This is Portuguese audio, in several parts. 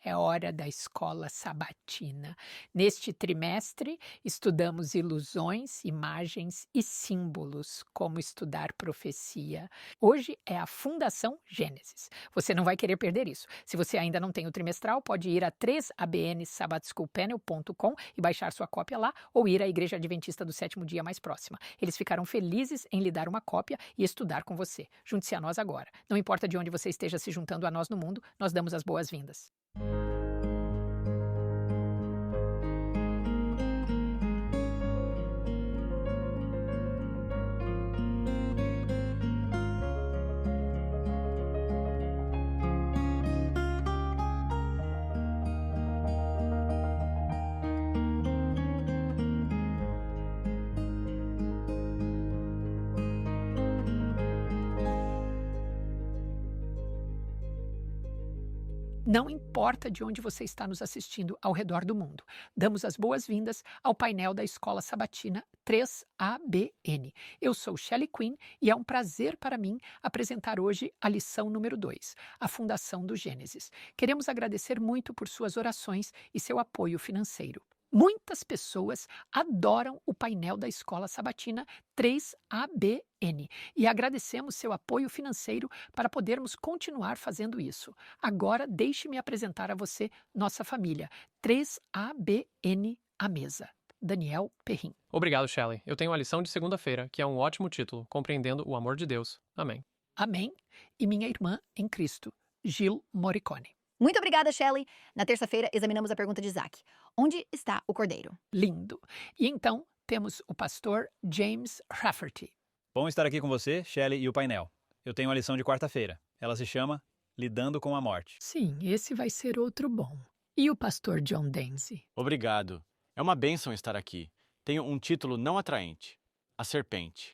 É hora da escola sabatina. Neste trimestre, estudamos ilusões, imagens e símbolos, como estudar profecia. Hoje é a Fundação Gênesis. Você não vai querer perder isso. Se você ainda não tem o trimestral, pode ir a 3abnsabbathschoolpanel.com e baixar sua cópia lá, ou ir à Igreja Adventista do Sétimo Dia mais próxima. Eles ficarão felizes em lhe dar uma cópia e estudar com você. Junte-se a nós agora. Não importa de onde você esteja se juntando a nós no mundo, nós damos as boas-vindas. Não importa de onde você está nos assistindo ao redor do mundo, damos as boas-vindas ao painel da Escola Sabatina 3ABN. Eu sou Shelley Quinn e é um prazer para mim apresentar hoje a lição número 2, a Fundação do Gênesis. Queremos agradecer muito por suas orações e seu apoio financeiro. Muitas pessoas adoram o painel da Escola Sabatina 3ABN e agradecemos seu apoio financeiro para podermos continuar fazendo isso. Agora, deixe-me apresentar a você nossa família, 3ABN à mesa. Daniel Perrin. Obrigado, Shelley. Eu tenho a lição de segunda-feira, que é um ótimo título, Compreendendo o Amor de Deus. Amém. Amém. E minha irmã em Cristo, Gil Morricone. Muito obrigada, Shelley. Na terça-feira, examinamos a pergunta de Isaac. Onde está o cordeiro? Lindo. E então, temos o pastor James Rafferty. Bom estar aqui com você, Shelley, e o painel. Eu tenho uma lição de quarta-feira. Ela se chama Lidando com a Morte. Sim, esse vai ser outro bom. E o pastor John Denzi? Obrigado. É uma bênção estar aqui. Tenho um título não atraente. A Serpente.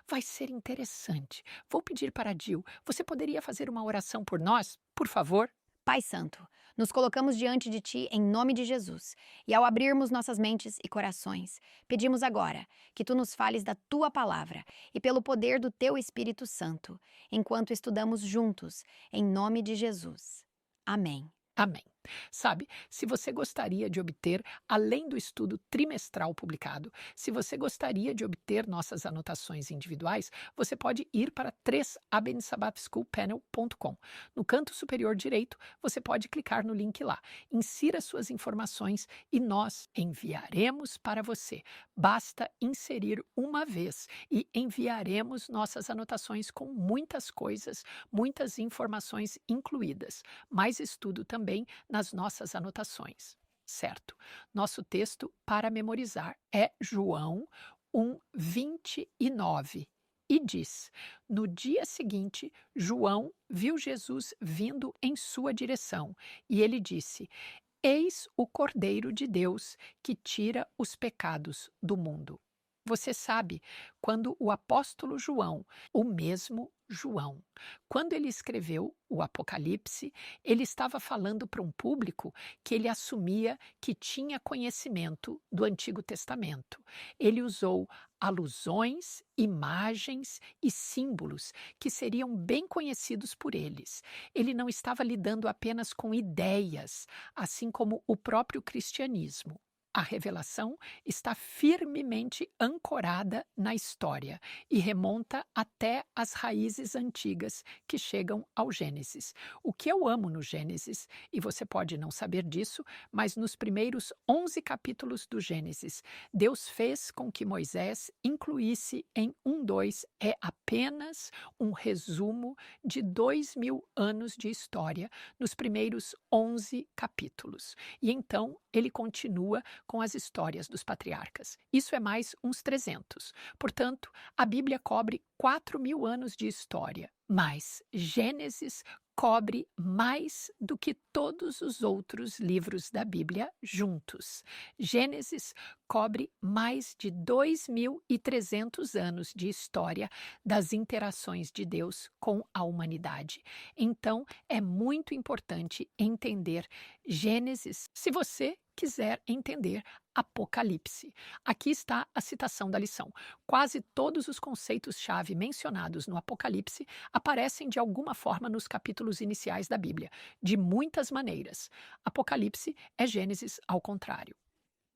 Vai ser interessante. Vou pedir para Jill. Você poderia fazer uma oração por nós, por favor? Pai Santo, nos colocamos diante de Ti em nome de Jesus, e ao abrirmos nossas mentes e corações, pedimos agora que Tu nos fales da Tua palavra e pelo poder do Teu Espírito Santo, enquanto estudamos juntos, em nome de Jesus. Amém. Amém. Sabe, se você gostaria de obter, além do estudo trimestral publicado, se você gostaria de obter nossas anotações individuais, você pode ir para 3abnsabbathschoolpanel.com. No canto superior direito, você pode clicar no link lá. Insira suas informações e nós enviaremos para você. Basta inserir uma vez e enviaremos nossas anotações com muitas coisas, muitas informações incluídas. Mais estudo também nas nossas anotações, certo? Nosso texto para memorizar é João 1:29 e diz: no dia seguinte, João viu Jesus vindo em sua direção e ele disse: eis o Cordeiro de Deus que tira os pecados do mundo. Você sabe, quando o apóstolo João, o mesmo João, quando ele escreveu o Apocalipse, ele estava falando para um público que ele assumia que tinha conhecimento do Antigo Testamento. Ele usou alusões, imagens e símbolos que seriam bem conhecidos por eles. Ele não estava lidando apenas com ideias, assim como o próprio cristianismo. A revelação está firmemente ancorada na história e remonta até as raízes antigas que chegam ao Gênesis. O que eu amo no Gênesis, e você pode não saber disso, mas nos primeiros 11 capítulos do Gênesis, Deus fez com que Moisés incluísse em 1:2 é apenas um resumo de 2000 anos de história nos primeiros 11 capítulos. E então ele continua com as histórias dos patriarcas. Isso é mais uns 300. Portanto, a Bíblia cobre 4.000 anos de história, mas Gênesis cobre mais do que todos os outros livros da Bíblia juntos. Gênesis cobre mais de 2.300 anos de história das interações de Deus com a humanidade. Então, é muito importante entender Gênesis se você quiser entender Apocalipse. Aqui está a citação da lição. Quase todos os conceitos-chave mencionados no Apocalipse aparecem de alguma forma nos capítulos iniciais da Bíblia, de muitas maneiras. Apocalipse é Gênesis ao contrário.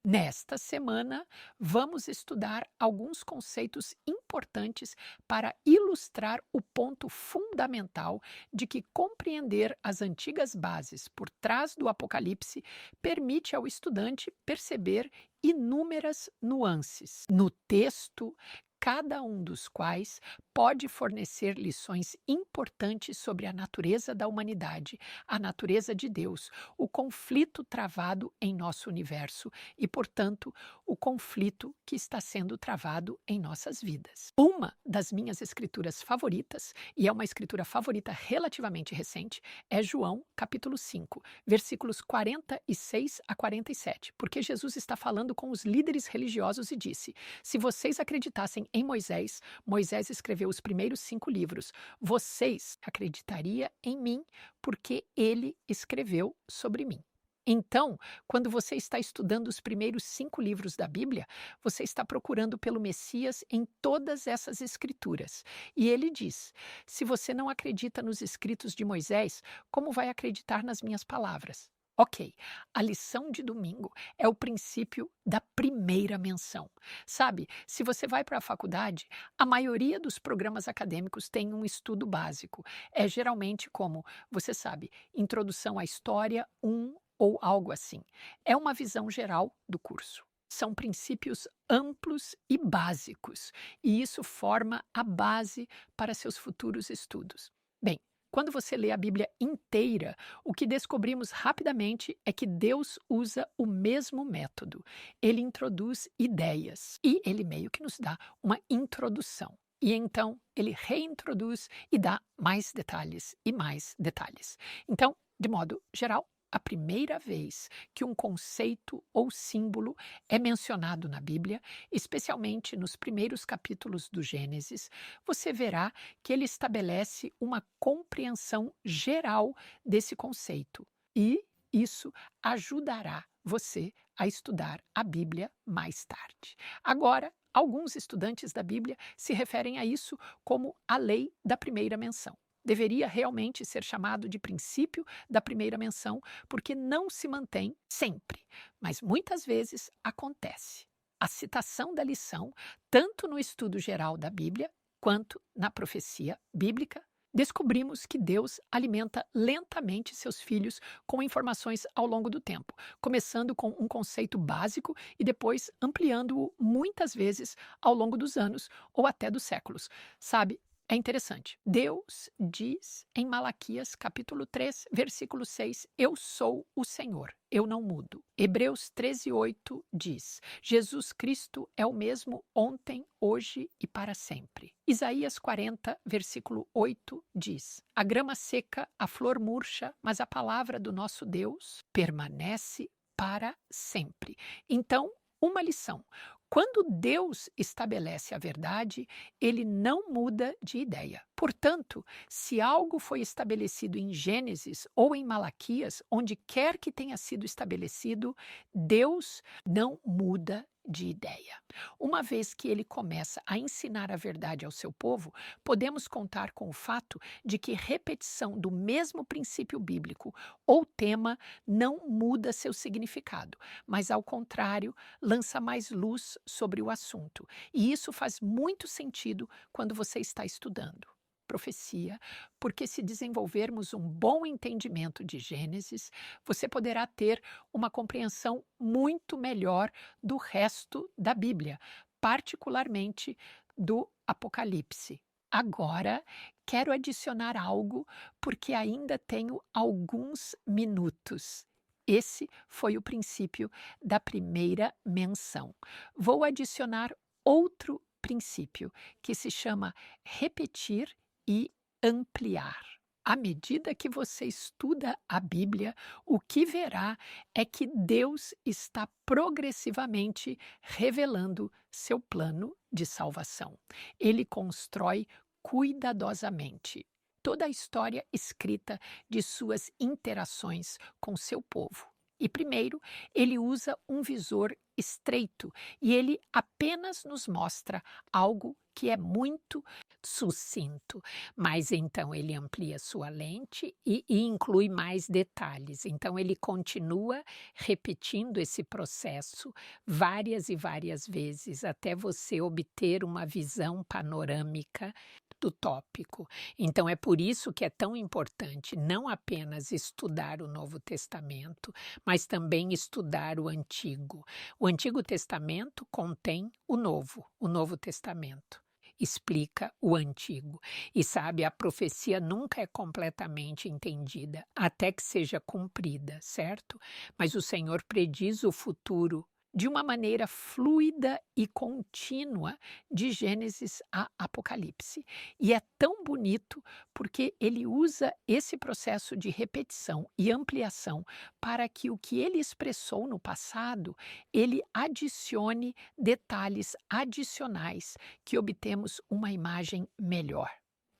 Nesta semana, vamos estudar alguns conceitos importantes para ilustrar o ponto fundamental de que compreender as antigas bases por trás do Apocalipse permite ao estudante perceber inúmeras nuances no texto, cada um dos quais pode fornecer lições importantes sobre a natureza da humanidade, a natureza de Deus, o conflito travado em nosso universo e, portanto, o conflito que está sendo travado em nossas vidas. Uma das minhas escrituras favoritas, e é uma escritura favorita relativamente recente, é João, capítulo 5, versículos 46 a 47, porque Jesus está falando com os líderes religiosos e disse: se vocês acreditassem em Moisés, Moisés escreveu os primeiros 5 livros. Vocês acreditariam em mim, porque ele escreveu sobre mim. Então, quando você está estudando os primeiros 5 livros da Bíblia, você está procurando pelo Messias em todas essas escrituras. E ele diz: se você não acredita nos escritos de Moisés, como vai acreditar nas minhas palavras? Ok, a lição de domingo é o princípio da primeira menção. Sabe, se você vai para a faculdade, a maioria dos programas acadêmicos tem um estudo básico. É geralmente como, você sabe, introdução à história 1 ou algo assim. É uma visão geral do curso. São princípios amplos e básicos, e isso forma a base para seus futuros estudos. Bem, quando você lê a Bíblia inteira, o que descobrimos rapidamente é que Deus usa o mesmo método. Ele introduz ideias e ele meio que nos dá uma introdução. E então ele reintroduz e dá mais detalhes e mais detalhes. Então, de modo geral, a primeira vez que um conceito ou símbolo é mencionado na Bíblia, especialmente nos primeiros capítulos do Gênesis, você verá que ele estabelece uma compreensão geral desse conceito. E isso ajudará você a estudar a Bíblia mais tarde. Agora, alguns estudantes da Bíblia se referem a isso como a lei da primeira menção. Deveria realmente ser chamado de princípio da primeira menção, porque não se mantém sempre, mas muitas vezes acontece. A citação da lição, tanto no estudo geral da Bíblia, quanto na profecia bíblica, descobrimos que Deus alimenta lentamente seus filhos com informações ao longo do tempo, começando com um conceito básico e depois ampliando-o muitas vezes ao longo dos anos ou até dos séculos. Sabe, é interessante. Deus diz em Malaquias capítulo 3, versículo 6, eu sou o Senhor, eu não mudo. Hebreus 13:8 diz, Jesus Cristo é o mesmo ontem, hoje e para sempre. Isaías 40, versículo 8 diz, a grama seca, a flor murcha, mas a palavra do nosso Deus permanece para sempre. Então, uma lição. Quando Deus estabelece a verdade, ele não muda de ideia. Portanto, se algo foi estabelecido em Gênesis ou em Malaquias, onde quer que tenha sido estabelecido, Deus não muda de ideia. Uma vez que ele começa a ensinar a verdade ao seu povo, podemos contar com o fato de que repetição do mesmo princípio bíblico ou tema não muda seu significado, mas ao contrário, lança mais luz sobre o assunto. E isso faz muito sentido quando você está estudando profecia, porque se desenvolvermos um bom entendimento de Gênesis, você poderá ter uma compreensão muito melhor do resto da Bíblia, particularmente do Apocalipse. Agora, quero adicionar algo, porque ainda tenho alguns minutos. Esse foi o princípio da primeira menção. Vou adicionar outro princípio, que se chama repetir e ampliar. À medida que você estuda a Bíblia, o que verá é que Deus está progressivamente revelando seu plano de salvação. Ele constrói cuidadosamente toda a história escrita de suas interações com seu povo. E primeiro, ele usa um visor estreito e ele apenas nos mostra algo que é muito sucinto, mas então ele amplia sua lente e inclui mais detalhes. Então ele continua repetindo esse processo várias e várias vezes até você obter uma visão panorâmica do tópico. Então é por isso que é tão importante não apenas estudar o Novo Testamento, mas também estudar o Antigo. O Antigo Testamento contém o Novo Testamento explica o Antigo. E sabe, a profecia nunca é completamente entendida, até que seja cumprida, certo? Mas o Senhor prediz o futuro de uma maneira fluida e contínua, de Gênesis a Apocalipse. E é tão bonito porque ele usa esse processo de repetição e ampliação para que o que ele expressou no passado, ele adicione detalhes adicionais que obtemos uma imagem melhor.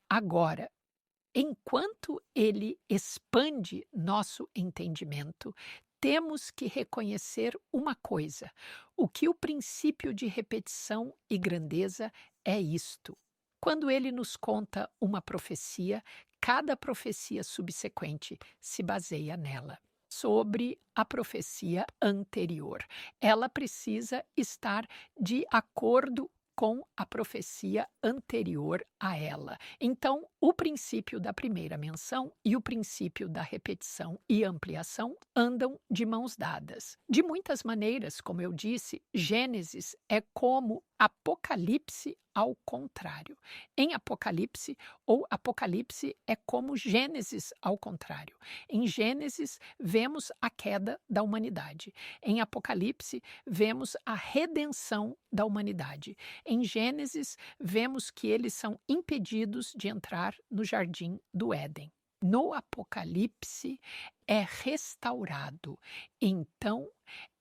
Agora, enquanto ele expande nosso entendimento, temos que reconhecer uma coisa: o que o princípio de repetição e grandeza é isto. Quando ele nos conta uma profecia, cada profecia subsequente se baseia nela. Sobre a profecia anterior, ela precisa estar de acordo com a profecia anterior a ela. Então, o princípio da primeira menção e o princípio da repetição e ampliação andam de mãos dadas. De muitas maneiras, como eu disse, Gênesis é como Apocalipse ao contrário. Em Apocalipse, ou Apocalipse é como Gênesis ao contrário. Em Gênesis, vemos a queda da humanidade. Em Apocalipse, vemos a redenção da humanidade. Em Gênesis, vemos que eles são impedidos de entrar no jardim do Éden. No Apocalipse, é restaurado. Então,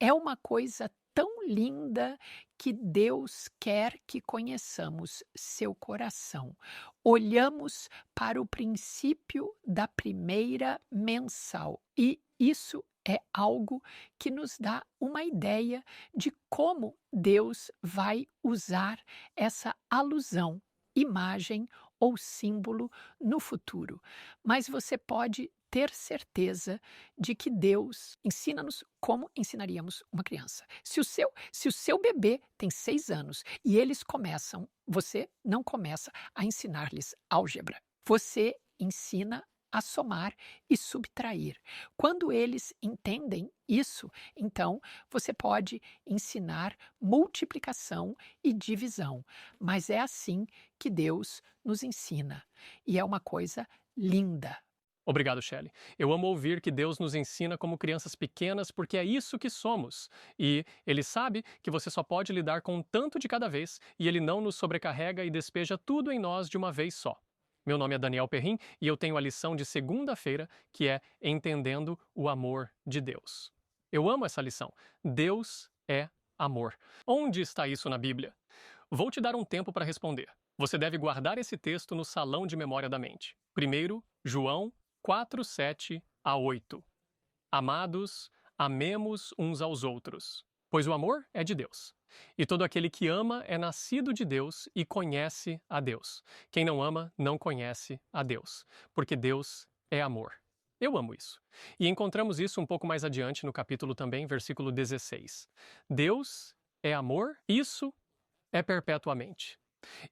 é uma coisa tão linda que Deus quer que conheçamos seu coração. Olhamos para o princípio da primeira mensal e isso é algo que nos dá uma ideia de como Deus vai usar essa alusão, imagem ou símbolo no futuro. Mas você pode ter certeza de que Deus ensina-nos como ensinaríamos uma criança. Se o seu bebê tem 6 anos e eles começam, você não começa a ensinar-lhes álgebra. Você ensina a somar e subtrair. Quando eles entendem isso, então você pode ensinar multiplicação e divisão. Mas é assim que Deus nos ensina. E é uma coisa linda. Obrigado, Shelley. Eu amo ouvir que Deus nos ensina como crianças pequenas porque é isso que somos. E Ele sabe que você só pode lidar com um tanto de cada vez e Ele não nos sobrecarrega e despeja tudo em nós de uma vez só. Meu nome é Daniel Perrin e eu tenho a lição de segunda-feira que é Entendendo o Amor de Deus. Eu amo essa lição. Deus é amor. Onde está isso na Bíblia? Vou te dar um tempo para responder. Você deve guardar esse texto no salão de memória da mente. Primeiro, João 4, 7 a 8. Amados, amemos uns aos outros, pois o amor é de Deus. E todo aquele que ama é nascido de Deus e conhece a Deus. Quem não ama não conhece a Deus, porque Deus é amor. Eu amo isso. E encontramos isso um pouco mais adiante no capítulo também, versículo 16. Deus é amor, isso é perpetuamente.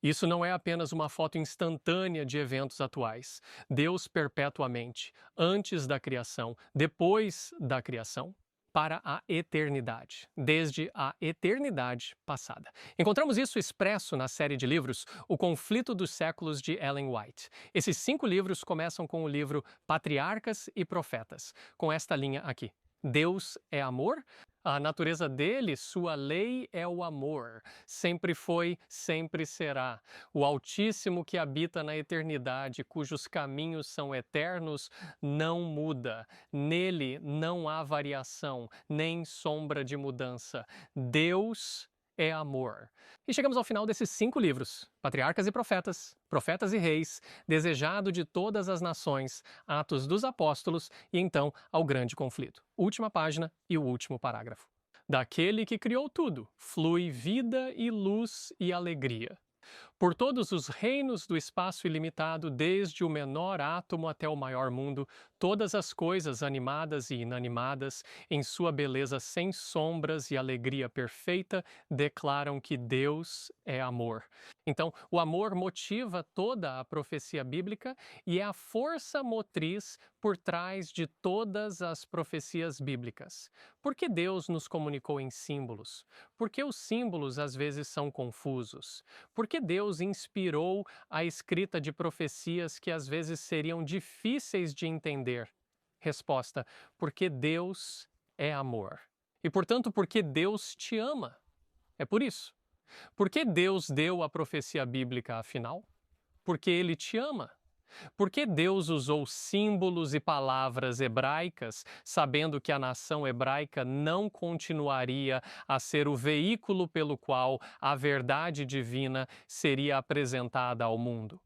Isso não é apenas uma foto instantânea de eventos atuais. Deus perpetuamente, antes da criação, depois da criação, para a eternidade, desde a eternidade passada. Encontramos isso expresso na série de livros O Conflito dos Séculos de Ellen White. Esses 5 livros começam com o livro Patriarcas e Profetas, com esta linha aqui. Deus é amor, A natureza dele, sua lei é o amor. Sempre foi, sempre será. O Altíssimo que habita na eternidade, cujos caminhos são eternos, não muda. Nele não há variação, nem sombra de mudança. Deus é amor. E chegamos ao final desses 5 livros: Patriarcas e Profetas, Profetas e Reis, Desejado de Todas as Nações, Atos dos Apóstolos e então ao Grande Conflito. Última página e o último parágrafo. Daquele que criou tudo, flui vida e luz e alegria. Por todos os reinos do espaço ilimitado, desde o menor átomo até o maior mundo, todas as coisas animadas e inanimadas, em sua beleza sem sombras e alegria perfeita, declaram que Deus é amor. Então, o amor motiva toda a profecia bíblica e é a força motriz por trás de todas as profecias bíblicas. Por que Deus nos comunicou em símbolos? Por que os símbolos às vezes são confusos? Por que Deus inspirou a escrita de profecias que às vezes seriam difíceis de entender? Resposta: porque Deus é amor. E, portanto, porque Deus te ama. É por isso. Por que Deus deu a profecia bíblica, afinal? Porque Ele te ama. Por que Deus usou símbolos e palavras hebraicas, sabendo que a nação hebraica não continuaria a ser o veículo pelo qual a verdade divina seria apresentada ao mundo?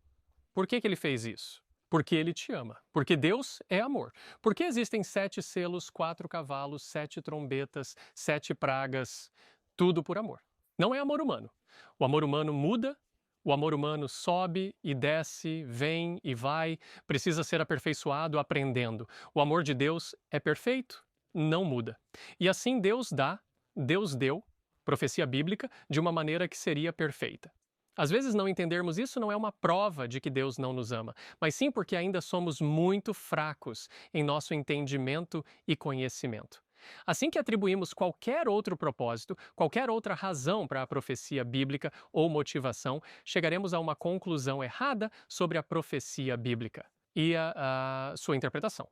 Por que Ele fez isso? Porque Ele te ama. Porque Deus é amor. Por que existem 7 selos, 4 cavalos, 7 trombetas, 7 pragas? Tudo por amor. Não é amor humano. O amor humano muda. O amor humano sobe e desce, vem e vai, precisa ser aperfeiçoado aprendendo. O amor de Deus é perfeito, não muda. E assim Deus deu, profecia bíblica, de uma maneira que seria perfeita. Às vezes não entendermos isso não é uma prova de que Deus não nos ama, mas sim porque ainda somos muito fracos em nosso entendimento e conhecimento. Assim que atribuímos qualquer outro propósito, qualquer outra razão para a profecia bíblica ou motivação, chegaremos a uma conclusão errada sobre a profecia bíblica e a sua interpretação.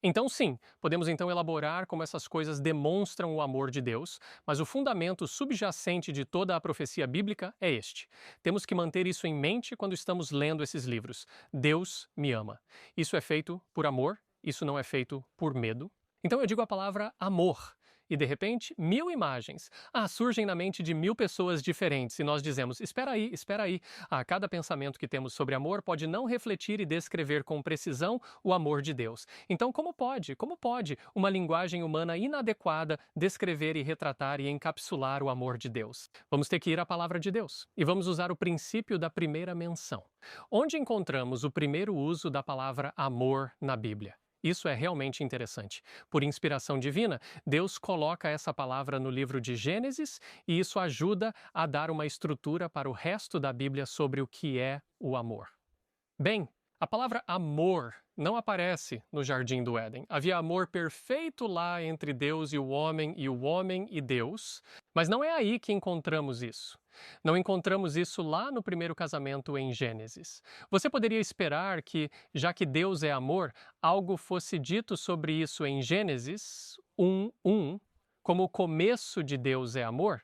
Então, sim, podemos então elaborar como essas coisas demonstram o amor de Deus, mas o fundamento subjacente de toda a profecia bíblica é este. Temos que manter isso em mente quando estamos lendo esses livros. Deus me ama. Isso é feito por amor, isso não é feito por medo. Então eu digo a palavra amor, e de repente 1000 imagens surgem na mente de 1000 pessoas diferentes e nós dizemos, espera aí, cada pensamento que temos sobre amor pode não refletir e descrever com precisão o amor de Deus. Então como pode uma linguagem humana inadequada descrever e retratar e encapsular o amor de Deus? Vamos ter que ir à palavra de Deus e vamos usar o princípio da primeira menção. Onde encontramos o primeiro uso da palavra amor na Bíblia? Isso é realmente interessante. Por inspiração divina, Deus coloca essa palavra no livro de Gênesis e isso ajuda a dar uma estrutura para o resto da Bíblia sobre o que é o amor. Bem, a palavra amor não aparece no Jardim do Éden. Havia amor perfeito lá entre Deus e o homem e Deus, mas não é aí que encontramos isso. Não encontramos isso lá no primeiro casamento em Gênesis. Você poderia esperar que, já que Deus é amor, algo fosse dito sobre isso em Gênesis 1:1, como o começo de Deus é amor?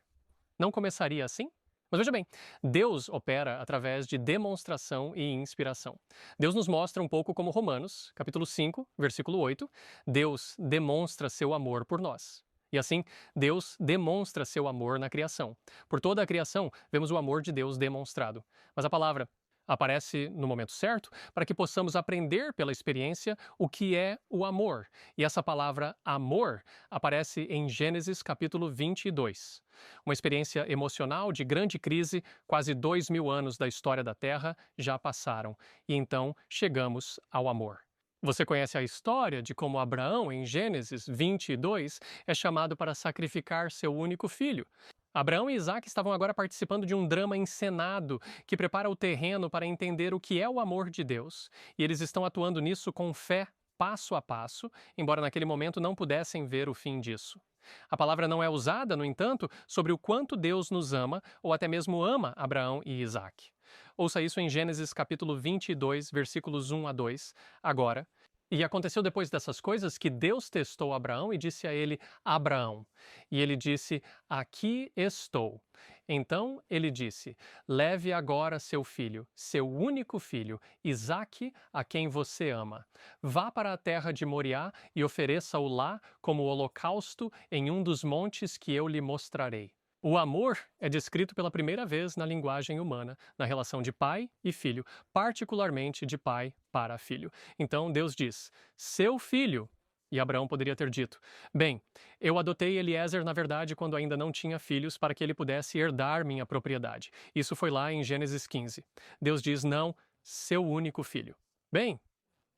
Não começaria assim? Mas veja bem, Deus opera através de demonstração e inspiração. Deus nos mostra um pouco como Romanos, capítulo 5, versículo 8, Deus demonstra seu amor por nós. E assim, Deus demonstra seu amor na criação. Por toda a criação, vemos o amor de Deus demonstrado. Mas a palavra aparece no momento certo para que possamos aprender pela experiência o que é o amor. E essa palavra amor aparece em Gênesis capítulo 22. Uma experiência emocional de grande crise, quase 2000 anos da história da Terra já passaram. E então chegamos ao amor. Você conhece a história de como Abraão, em Gênesis 22, é chamado para sacrificar seu único filho. Abraão e Isaac estavam agora participando de um drama encenado que prepara o terreno para entender o que é o amor de Deus. E eles estão atuando nisso com fé, passo a passo, embora naquele momento não pudessem ver o fim disso. A palavra não é usada, no entanto, sobre o quanto Deus nos ama, ou até mesmo ama Abraão e Isaac. Ouça isso em Gênesis capítulo 22, versículos 1 a 2, agora. E aconteceu depois dessas coisas que Deus testou Abraão e disse a ele: Abraão. E ele disse: Aqui estou. Então ele disse: Leve agora seu filho, seu único filho, Isaque, a quem você ama. Vá para a terra de Moriá e ofereça-o lá como holocausto em um dos montes que eu lhe mostrarei. O amor é descrito pela primeira vez na linguagem humana, na relação de pai e filho, particularmente de pai para filho. Então Deus diz: seu filho. E Abraão poderia ter dito: bem, eu adotei Eliezer, na verdade, quando ainda não tinha filhos, para que ele pudesse herdar minha propriedade. Isso foi lá em Gênesis 15. Deus diz: não, seu único filho. Bem,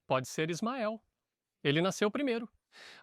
pode ser Ismael. Ele nasceu primeiro.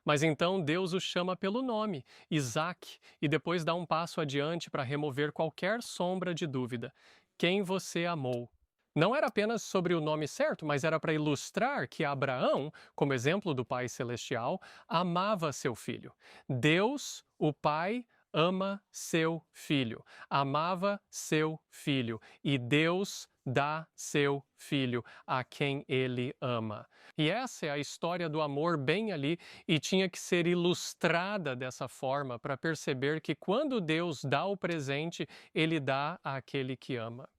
Mas então Deus o chama pelo nome, Isaque, e depois dá um passo adiante para remover qualquer sombra de dúvida. Quem você amou? Não era apenas sobre o nome certo, mas era para ilustrar que Abraão, como exemplo do Pai Celestial, amava seu filho. Deus, o Pai, ama seu filho, amava seu filho, e Deus dá seu filho a quem ele ama. E essa é a história do amor bem ali, e tinha que ser ilustrada dessa forma para perceber que quando Deus dá o presente, ele dá àquele que ama.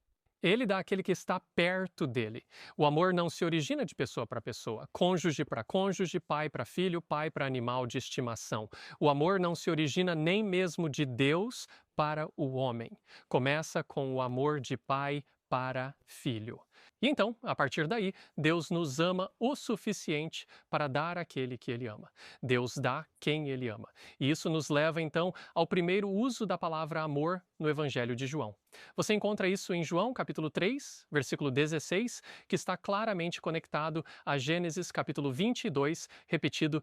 Ele dá àquele que está perto dele. O amor não se origina de pessoa para pessoa, cônjuge para cônjuge, pai para filho, pai para animal de estimação. O amor não se origina nem mesmo de Deus para o homem. Começa com o amor de pai para filho. E então, a partir daí, Deus nos ama o suficiente para dar àquele que ele ama. Deus dá quem ele ama. E isso nos leva, então, ao primeiro uso da palavra amor no Evangelho de João. Você encontra isso em João, capítulo 3, versículo 16, que está claramente conectado a Gênesis, capítulo 22, repetido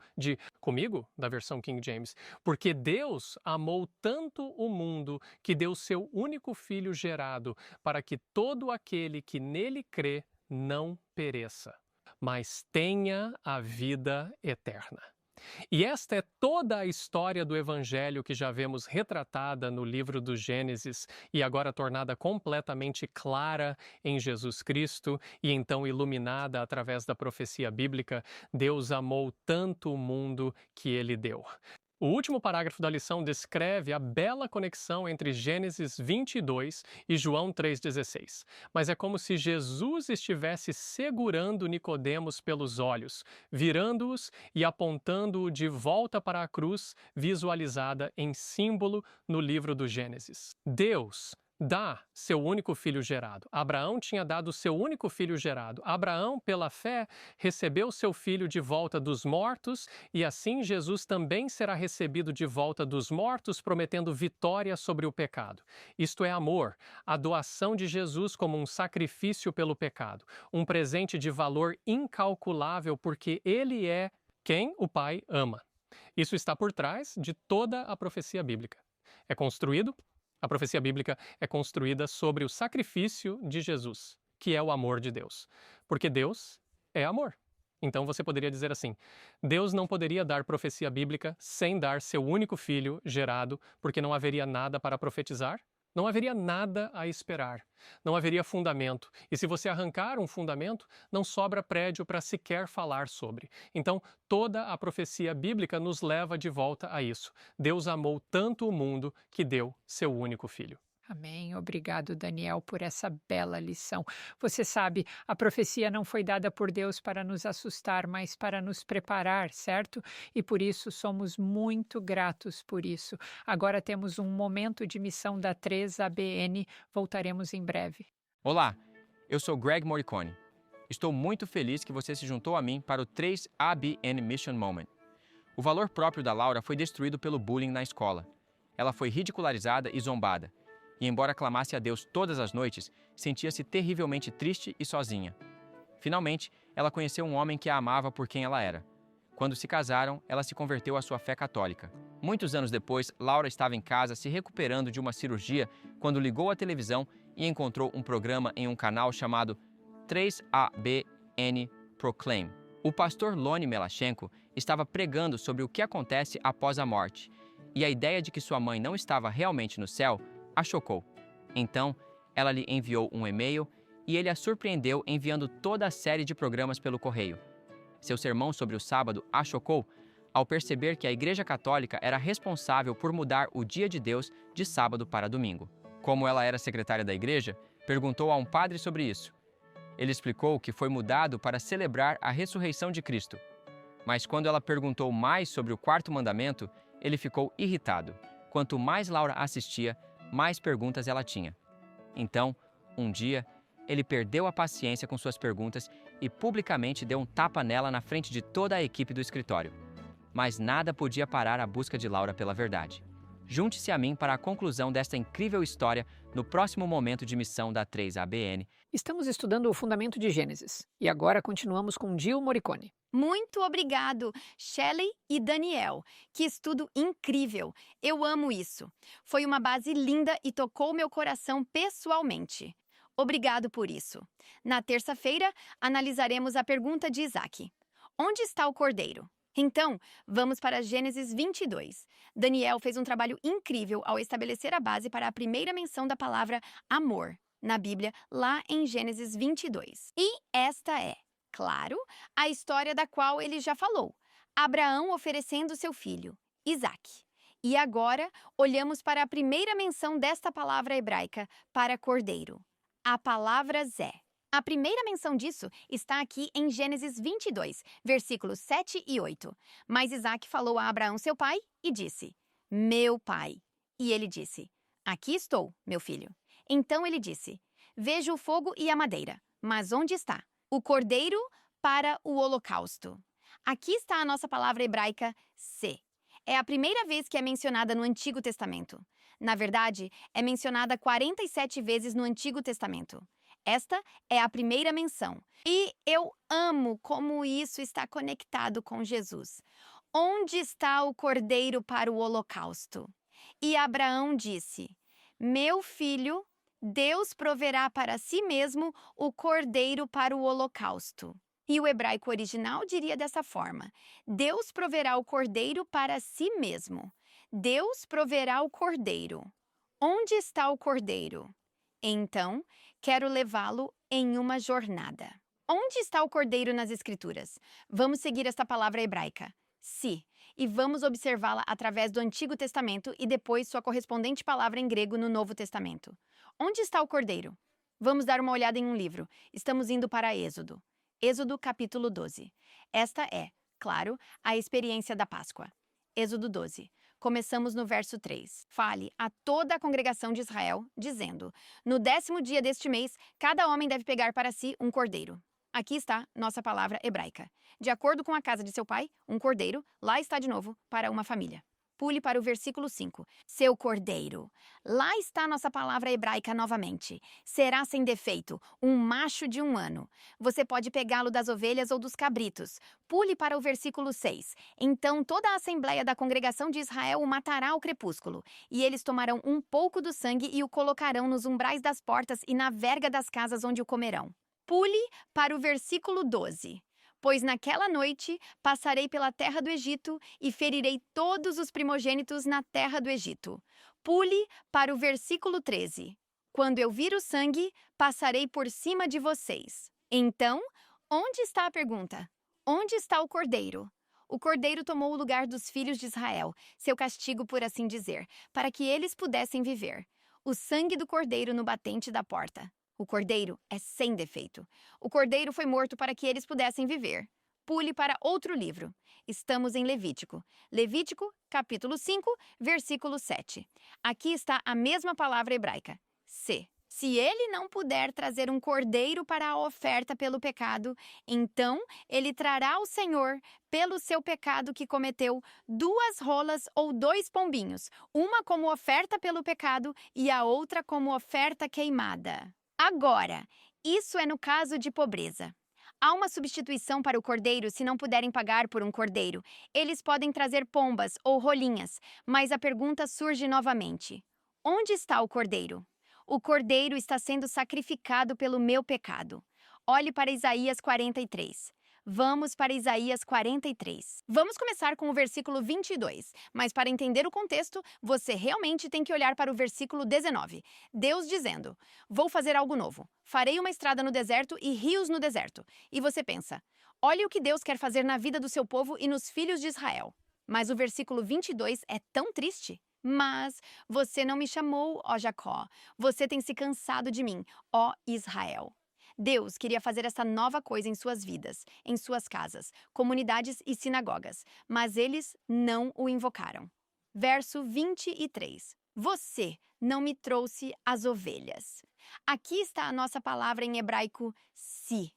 comigo, da versão King James. Porque Deus amou tanto o mundo que deu seu único filho gerado, para que todo aquele que nele crê não pereça, mas tenha a vida eterna. E esta é toda a história do Evangelho que já vemos retratada no livro do Gênesis e agora tornada completamente clara em Jesus Cristo e então iluminada através da profecia bíblica. Deus amou tanto o mundo que ele deu. O último parágrafo da lição descreve a bela conexão entre Gênesis 22 e João 3,16. Mas é como se Jesus estivesse segurando Nicodemos pelos olhos, virando-os e apontando-o de volta para a cruz, visualizada em símbolo no livro do Gênesis. Deus dá seu único filho gerado. Abraão tinha dado seu único filho gerado. Abraão, pela fé, recebeu seu filho de volta dos mortos e assim Jesus também será recebido de volta dos mortos, prometendo vitória sobre o pecado. Isto é amor, a doação de Jesus como um sacrifício pelo pecado, um presente de valor incalculável porque ele é quem o Pai ama. Isso está por trás de toda a profecia bíblica. A profecia bíblica é construída sobre o sacrifício de Jesus, que é o amor de Deus. Porque Deus é amor. Então você poderia dizer assim: Deus não poderia dar profecia bíblica sem dar seu único filho gerado, porque não haveria nada para profetizar? Não haveria nada a esperar, não haveria fundamento. E se você arrancar um fundamento, não sobra prédio para sequer falar sobre. Então, toda a profecia bíblica nos leva de volta a isso. Deus amou tanto o mundo que deu seu único filho. Amém. Obrigado, Daniel, por essa bela lição. Você sabe, a profecia não foi dada por Deus para nos assustar, mas para nos preparar, certo? E por isso somos muito gratos por isso. Agora temos um momento de missão da 3ABN. Voltaremos em breve. Olá, eu sou Greg Morricone. Estou muito feliz que você se juntou a mim para o 3ABN Mission Moment. O valor próprio da Laura foi destruído pelo bullying na escola. Ela foi ridicularizada e zombada. E embora clamasse a Deus todas as noites, sentia-se terrivelmente triste e sozinha. Finalmente, ela conheceu um homem que a amava por quem ela era. Quando se casaram, ela se converteu à sua fé católica. Muitos anos depois, Laura estava em casa se recuperando de uma cirurgia quando ligou a televisão e encontrou um programa em um canal chamado 3ABN Proclaim. O pastor Lonnie Melachenko estava pregando sobre o que acontece após a morte, e a ideia de que sua mãe não estava realmente no céu a chocou. Então, ela lhe enviou um e-mail e ele a surpreendeu enviando toda a série de programas pelo correio. Seu sermão sobre o sábado a chocou ao perceber que a Igreja Católica era responsável por mudar o dia de Deus de sábado para domingo. Como ela era secretária da igreja, perguntou a um padre sobre isso. Ele explicou que foi mudado para celebrar a ressurreição de Cristo. Mas quando ela perguntou mais sobre o quarto mandamento, ele ficou irritado. Quanto mais Laura assistia, mais perguntas ela tinha. Então, um dia, ele perdeu a paciência com suas perguntas e publicamente deu um tapa nela na frente de toda a equipe do escritório. Mas nada podia parar a busca de Laura pela verdade. Junte-se a mim para a conclusão desta incrível história no próximo momento de missão da 3ABN. Estamos estudando o fundamento de Gênesis e agora continuamos com Jill Morricone. Muito obrigado, Shelley e Daniel. Que estudo incrível! Eu amo isso. Foi uma base linda e tocou meu coração pessoalmente. Obrigado por isso. Na terça-feira, analisaremos a pergunta de Isaac. Onde está o cordeiro? Então, vamos para Gênesis 22. Daniel fez um trabalho incrível ao estabelecer a base para a primeira menção da palavra amor na Bíblia, lá em Gênesis 22. E esta é, claro, a história da qual ele já falou. Abraão oferecendo seu filho, Isaac. E agora, olhamos para a primeira menção desta palavra hebraica para cordeiro. A palavra Zé. A primeira menção disso está aqui em Gênesis 22, versículos 7 e 8. Mas Isaac falou a Abraão, seu pai, e disse, meu pai. E ele disse, aqui estou, meu filho. Então ele disse, vejo o fogo e a madeira, mas onde está? O cordeiro para o holocausto. Aqui está a nossa palavra hebraica, se. É a primeira vez que é mencionada no Antigo Testamento. Na verdade, é mencionada 47 vezes no Antigo Testamento. Esta é a primeira menção. E eu amo como isso está conectado com Jesus. Onde está o cordeiro para o holocausto? E Abraão disse, meu filho, Deus proverá para si mesmo o cordeiro para o holocausto. E o hebraico original diria dessa forma, Deus proverá o cordeiro para si mesmo. Deus proverá o cordeiro. Onde está o cordeiro? Então, quero levá-lo em uma jornada. Onde está o cordeiro nas Escrituras? Vamos seguir esta palavra hebraica, si, e vamos observá-la através do Antigo Testamento e depois sua correspondente palavra em grego no Novo Testamento. Onde está o cordeiro? Vamos dar uma olhada em um livro. Estamos indo para Êxodo. Êxodo capítulo 12. Esta é, claro, a experiência da Páscoa. Êxodo 12. Começamos no verso 3. Fale a toda a congregação de Israel, dizendo, no 10º dia deste mês, cada homem deve pegar para si um cordeiro. Aqui está nossa palavra hebraica. De acordo com a casa de seu pai, um cordeiro, lá está de novo, para uma família. Pule para o versículo 5. Seu cordeiro. Lá está nossa palavra hebraica novamente. Será sem defeito, um macho de 1 ano. Você pode pegá-lo das ovelhas ou dos cabritos. Pule para o versículo 6. Então toda a assembleia da congregação de Israel o matará ao crepúsculo. E eles tomarão um pouco do sangue e o colocarão nos umbrais das portas e na verga das casas onde o comerão. Pule para o versículo 12. Pois naquela noite passarei pela terra do Egito e ferirei todos os primogênitos na terra do Egito. Pule para o versículo 13. Quando eu vir o sangue, passarei por cima de vocês. Então, onde está a pergunta? Onde está o cordeiro? O cordeiro tomou o lugar dos filhos de Israel, seu castigo, por assim dizer, para que eles pudessem viver. O sangue do cordeiro no batente da porta. O cordeiro é sem defeito. O cordeiro foi morto para que eles pudessem viver. Pule para outro livro. Estamos em Levítico. Levítico, capítulo 5, versículo 7. Aqui está a mesma palavra hebraica, se. Se ele não puder trazer um cordeiro para a oferta pelo pecado, então ele trará ao Senhor, pelo seu pecado que cometeu, 2 rolas ou 2 pombinhos, uma como oferta pelo pecado e a outra como oferta queimada. Agora, isso é no caso de pobreza. Há uma substituição para o cordeiro se não puderem pagar por um cordeiro. Eles podem trazer pombas ou rolinhas, mas a pergunta surge novamente. Onde está o cordeiro? O cordeiro está sendo sacrificado pelo meu pecado. Olhe para Isaías 43. Vamos para Isaías 43. Vamos começar com o versículo 22, mas para entender o contexto, você realmente tem que olhar para o versículo 19. Deus dizendo, vou fazer algo novo. Farei uma estrada no deserto e rios no deserto. E você pensa, Olhe o que Deus quer fazer na vida do seu povo e nos filhos de Israel. Mas o versículo 22 é tão triste. Mas você não me chamou, ó Jacó. Você tem se cansado de mim, ó Israel. Deus queria fazer essa nova coisa em suas vidas, em suas casas, comunidades e sinagogas, mas eles não o invocaram. Verso 23. Você não me trouxe as ovelhas. Aqui está a nossa palavra em hebraico, si.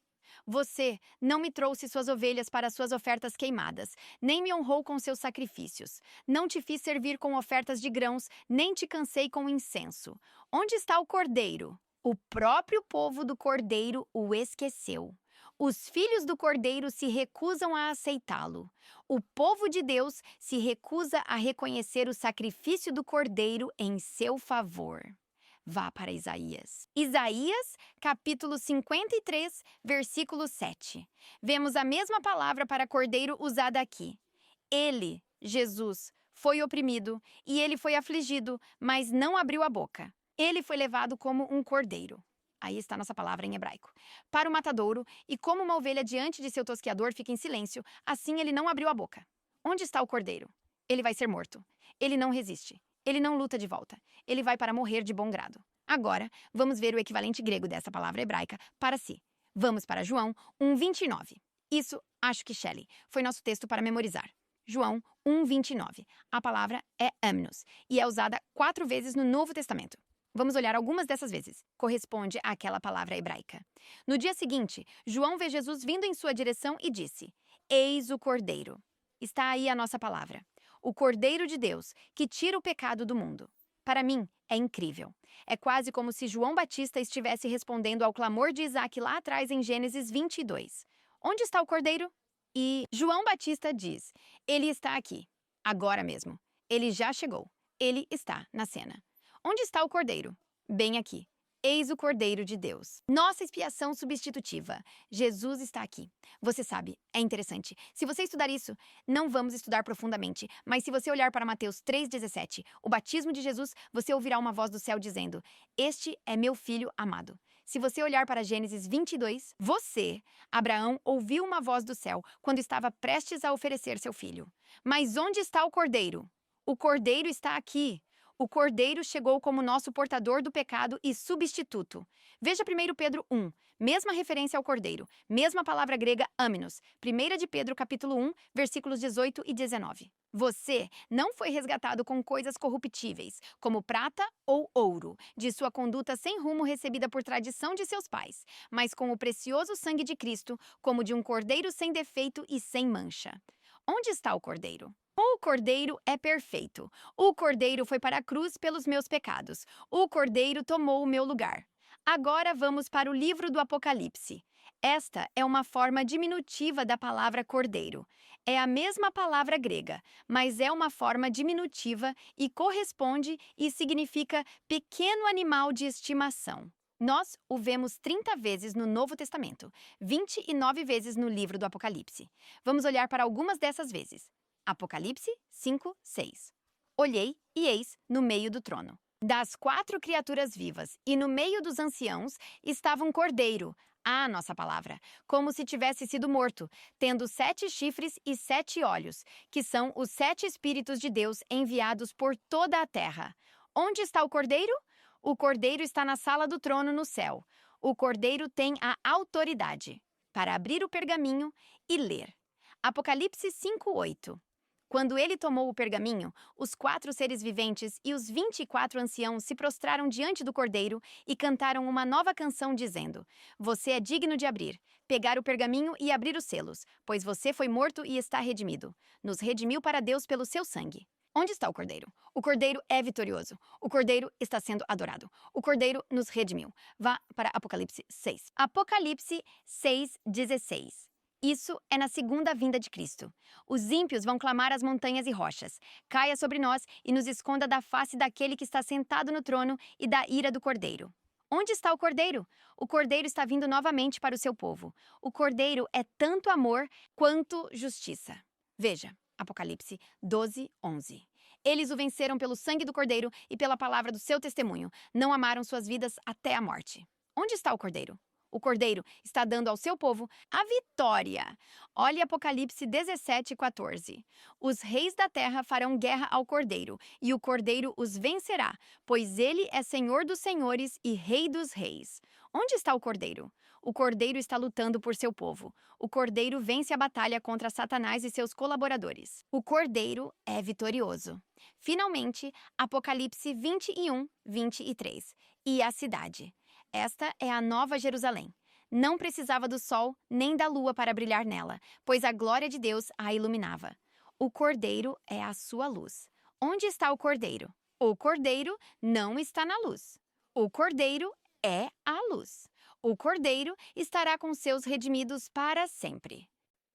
Você não me trouxe suas ovelhas para suas ofertas queimadas, nem me honrou com seus sacrifícios. Não te fiz servir com ofertas de grãos, nem te cansei com incenso. Onde está o cordeiro? O próprio povo do cordeiro o esqueceu. Os filhos do cordeiro se recusam a aceitá-lo. O povo de Deus se recusa a reconhecer o sacrifício do cordeiro em seu favor. Vá para Isaías. Isaías, capítulo 53, versículo 7. Vemos a mesma palavra para cordeiro usada aqui. Ele, Jesus, foi oprimido e ele foi afligido, mas não abriu a boca. Ele foi levado como um cordeiro. Aí está nossa palavra em hebraico. Para o matadouro, e como uma ovelha diante de seu tosqueador fica em silêncio, assim ele não abriu a boca. Onde está o cordeiro? Ele vai ser morto. Ele não resiste. Ele não luta de volta. Ele vai para morrer de bom grado. Agora, vamos ver o equivalente grego dessa palavra hebraica para si. Vamos para João 1:29. Isso, acho que Shelley, foi nosso texto para memorizar. João 1:29. A palavra é amnos e é usada 4 vezes no Novo Testamento. Vamos olhar algumas dessas vezes. Corresponde àquela palavra hebraica. No dia seguinte, João vê Jesus vindo em sua direção e disse: Eis o Cordeiro. Está aí a nossa palavra. O Cordeiro de Deus, que tira o pecado do mundo. Para mim, é incrível. É quase como se João Batista estivesse respondendo ao clamor de Isaac lá atrás em Gênesis 22. Onde está o Cordeiro? E João Batista diz: Ele está aqui, agora mesmo. Ele já chegou. Ele está na cena. Onde está o Cordeiro? Bem aqui. Eis o Cordeiro de Deus. Nossa expiação substitutiva. Jesus está aqui. Você sabe, é interessante. Se você estudar isso, não vamos estudar profundamente, mas se você olhar para Mateus 3,17, o batismo de Jesus, você ouvirá uma voz do céu dizendo: Este é meu filho amado. Se você olhar para Gênesis 22, Abraão, ouviu uma voz do céu quando estava prestes a oferecer seu filho. Mas onde está o Cordeiro? O Cordeiro está aqui. O Cordeiro chegou como nosso portador do pecado e substituto. Veja 1 Pedro 1, mesma referência ao Cordeiro, mesma palavra grega amnos. 1 de Pedro capítulo 1, versículos 18 e 19. Você não foi resgatado com coisas corruptíveis, como prata ou ouro, de sua conduta sem rumo recebida por tradição de seus pais, mas com o precioso sangue de Cristo, como de um cordeiro sem defeito e sem mancha. Onde está o Cordeiro? O Cordeiro é perfeito. O Cordeiro foi para a cruz pelos meus pecados. O Cordeiro tomou o meu lugar. Agora vamos para o livro do Apocalipse. Esta é uma forma diminutiva da palavra cordeiro. É a mesma palavra grega, mas é uma forma diminutiva e corresponde e significa pequeno animal de estimação. Nós o vemos 30 vezes no Novo Testamento, 29 vezes no livro do Apocalipse. Vamos olhar para algumas dessas vezes. Apocalipse 5:6. Olhei e eis no meio do trono. Das 4 criaturas vivas e no meio dos anciãos estava um cordeiro, a nossa palavra, como se tivesse sido morto, tendo 7 chifres e 7 olhos, que são os 7 Espíritos de Deus enviados por toda a terra. Onde está o cordeiro? O cordeiro está na sala do trono no céu. O cordeiro tem a autoridade para abrir o pergaminho e ler. Apocalipse 5:8. Quando ele tomou o pergaminho, os 4 seres viventes e os 24 anciãos se prostraram diante do cordeiro e cantaram uma nova canção dizendo: Você é digno de abrir, pegar o pergaminho e abrir os selos, pois você foi morto e está redimido. Nos redimiu para Deus pelo seu sangue. Onde está o Cordeiro? O Cordeiro é vitorioso. O Cordeiro está sendo adorado. O Cordeiro nos redimiu. Vá para Apocalipse 6. Apocalipse 6:16. Isso é na segunda vinda de Cristo. Os ímpios vão clamar às montanhas e rochas: Caia sobre nós e nos esconda da face daquele que está sentado no trono e da ira do Cordeiro. Onde está o Cordeiro? O Cordeiro está vindo novamente para o seu povo. O Cordeiro é tanto amor quanto justiça. Veja, Apocalipse 12:11. Eles o venceram pelo sangue do Cordeiro e pela palavra do seu testemunho. Não amaram suas vidas até a morte. Onde está o Cordeiro? O Cordeiro está dando ao seu povo a vitória. Olhe Apocalipse 17:14. Os reis da terra farão guerra ao Cordeiro, e o Cordeiro os vencerá, pois ele é Senhor dos senhores e Rei dos reis. Onde está o Cordeiro? O Cordeiro está lutando por seu povo. O Cordeiro vence a batalha contra Satanás e seus colaboradores. O Cordeiro é vitorioso. Finalmente, Apocalipse 21:23. E a cidade. Esta é a Nova Jerusalém. Não precisava do sol nem da lua para brilhar nela, pois a glória de Deus a iluminava. O Cordeiro é a sua luz. Onde está o Cordeiro? O Cordeiro não está na luz. O Cordeiro é a luz. O Cordeiro estará com seus redimidos para sempre.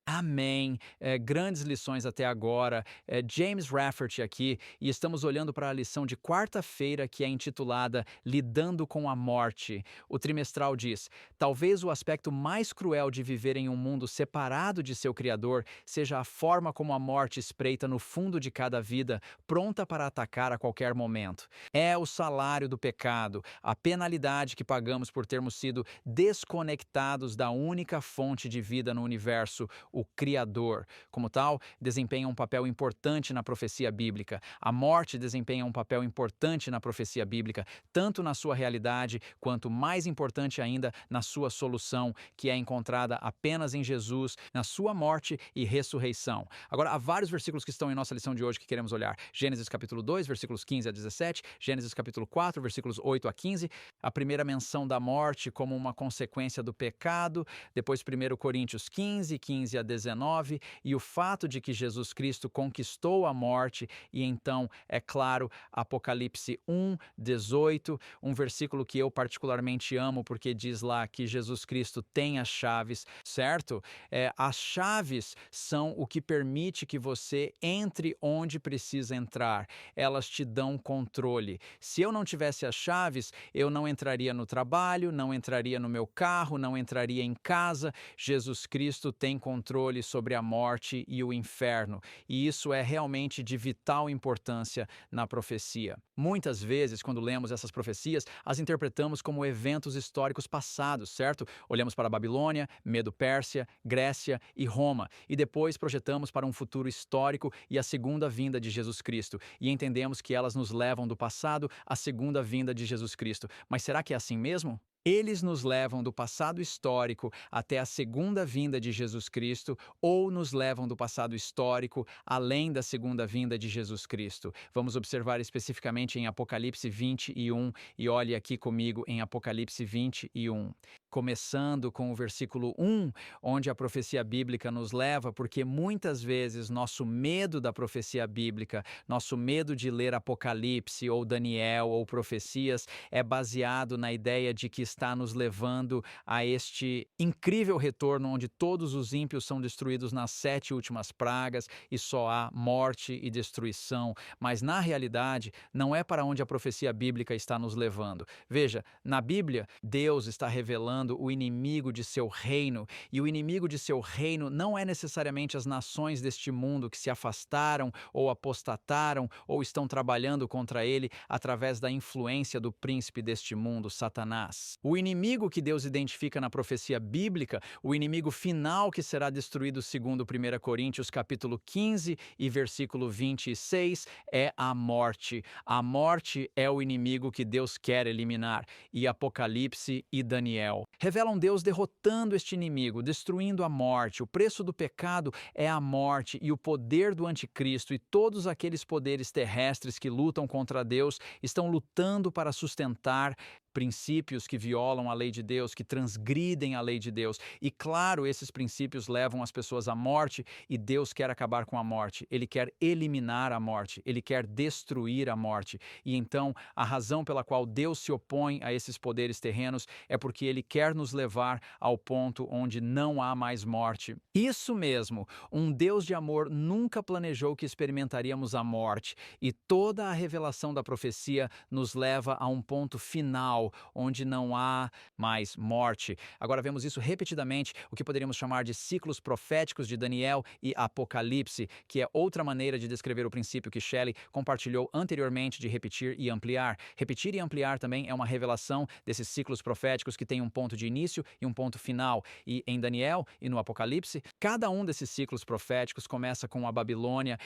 Amém. Grandes lições até agora. James Rafferty aqui, e estamos olhando para a lição de quarta-feira que é intitulada Lidando com a Morte. O trimestral diz: talvez o aspecto mais cruel de viver em um mundo separado de seu Criador seja a forma como a morte espreita no fundo de cada vida, pronta para atacar a qualquer momento. É o salário do pecado, a penalidade que pagamos por termos sido desconectados da única fonte de vida no universo, o Criador. Como tal, desempenha um papel importante na profecia bíblica. A morte desempenha um papel importante na profecia bíblica, tanto na sua realidade, quanto, mais importante ainda, na sua solução, que é encontrada apenas em Jesus, na sua morte e ressurreição. Agora, há vários versículos que estão em nossa lição de hoje que queremos olhar. Gênesis capítulo 2, versículos 15 a 17, Gênesis capítulo 4, versículos 8 a 15, a primeira menção da morte como uma consequência do pecado, depois 1 Coríntios 15, 15 a 19, e o fato de que Jesus Cristo conquistou a morte, e então, é claro, Apocalipse 1, 18, um versículo que eu particularmente amo, porque diz lá que Jesus Cristo tem as chaves, certo? As chaves são o que permite que você entre onde precisa entrar. Elas te dão controle. Se eu não tivesse as chaves, eu não entraria no trabalho, não entraria no meu carro, não entraria em casa. Jesus Cristo tem controle sobre a morte e o inferno, e isso é realmente de vital importância na profecia. Muitas vezes, quando lemos essas profecias, as interpretamos como eventos históricos passados, certo? Olhamos para a Babilônia, Medo-Pérsia, Grécia e Roma, e depois projetamos para um futuro histórico e a segunda vinda de Jesus Cristo, e entendemos que elas nos levam do passado à segunda vinda de Jesus Cristo. Mas será que é assim mesmo? Eles nos levam do passado histórico até a segunda vinda de Jesus Cristo, ou nos levam do passado histórico além da segunda vinda de Jesus Cristo. Vamos observar especificamente em Apocalipse 21, e olhe aqui comigo em Apocalipse 21. Começando com o versículo 1, onde a profecia bíblica nos leva, porque muitas vezes nosso medo da profecia bíblica, nosso medo de ler Apocalipse ou Daniel ou profecias é baseado na ideia de que está nos levando a este incrível retorno onde todos os ímpios são destruídos nas 7 últimas pragas e só há morte e destruição. Mas na realidade, não é para onde a profecia bíblica está nos levando. Veja, na Bíblia, Deus está revelando o inimigo de seu reino, e o inimigo de seu reino não é necessariamente as nações deste mundo que se afastaram ou apostataram ou estão trabalhando contra ele através da influência do príncipe deste mundo, Satanás. O inimigo que Deus identifica na profecia bíblica, o inimigo final que será destruído segundo 1 Coríntios capítulo 15 e versículo 26, é a morte. A morte é o inimigo que Deus quer eliminar, e Apocalipse e Daniel revelam Deus derrotando este inimigo, destruindo a morte. O preço do pecado é a morte, e o poder do anticristo e todos aqueles poderes terrestres que lutam contra Deus estão lutando para sustentar princípios que violam a lei de Deus, que transgridem a lei de Deus. E claro, esses princípios levam as pessoas à morte, e Deus quer acabar com a morte. Ele quer eliminar a morte, ele quer destruir a morte. E então, a razão pela qual Deus se opõe a esses poderes terrenos é porque ele quer nos levar ao ponto onde não há mais morte. Isso mesmo, um Deus de amor nunca planejou que experimentaríamos a morte, e toda a revelação da profecia nos leva a um ponto final, final, onde não há mais morte. Agora vemos isso repetidamente, o que poderíamos chamar de ciclos proféticos de Daniel e Apocalipse, que é outra maneira de descrever o princípio que Shelley compartilhou anteriormente de repetir e ampliar. Repetir e ampliar também é uma revelação desses ciclos proféticos que tem um ponto de início e um ponto final. E em Daniel e no Apocalipse, cada um desses ciclos proféticos começa com a Babilônia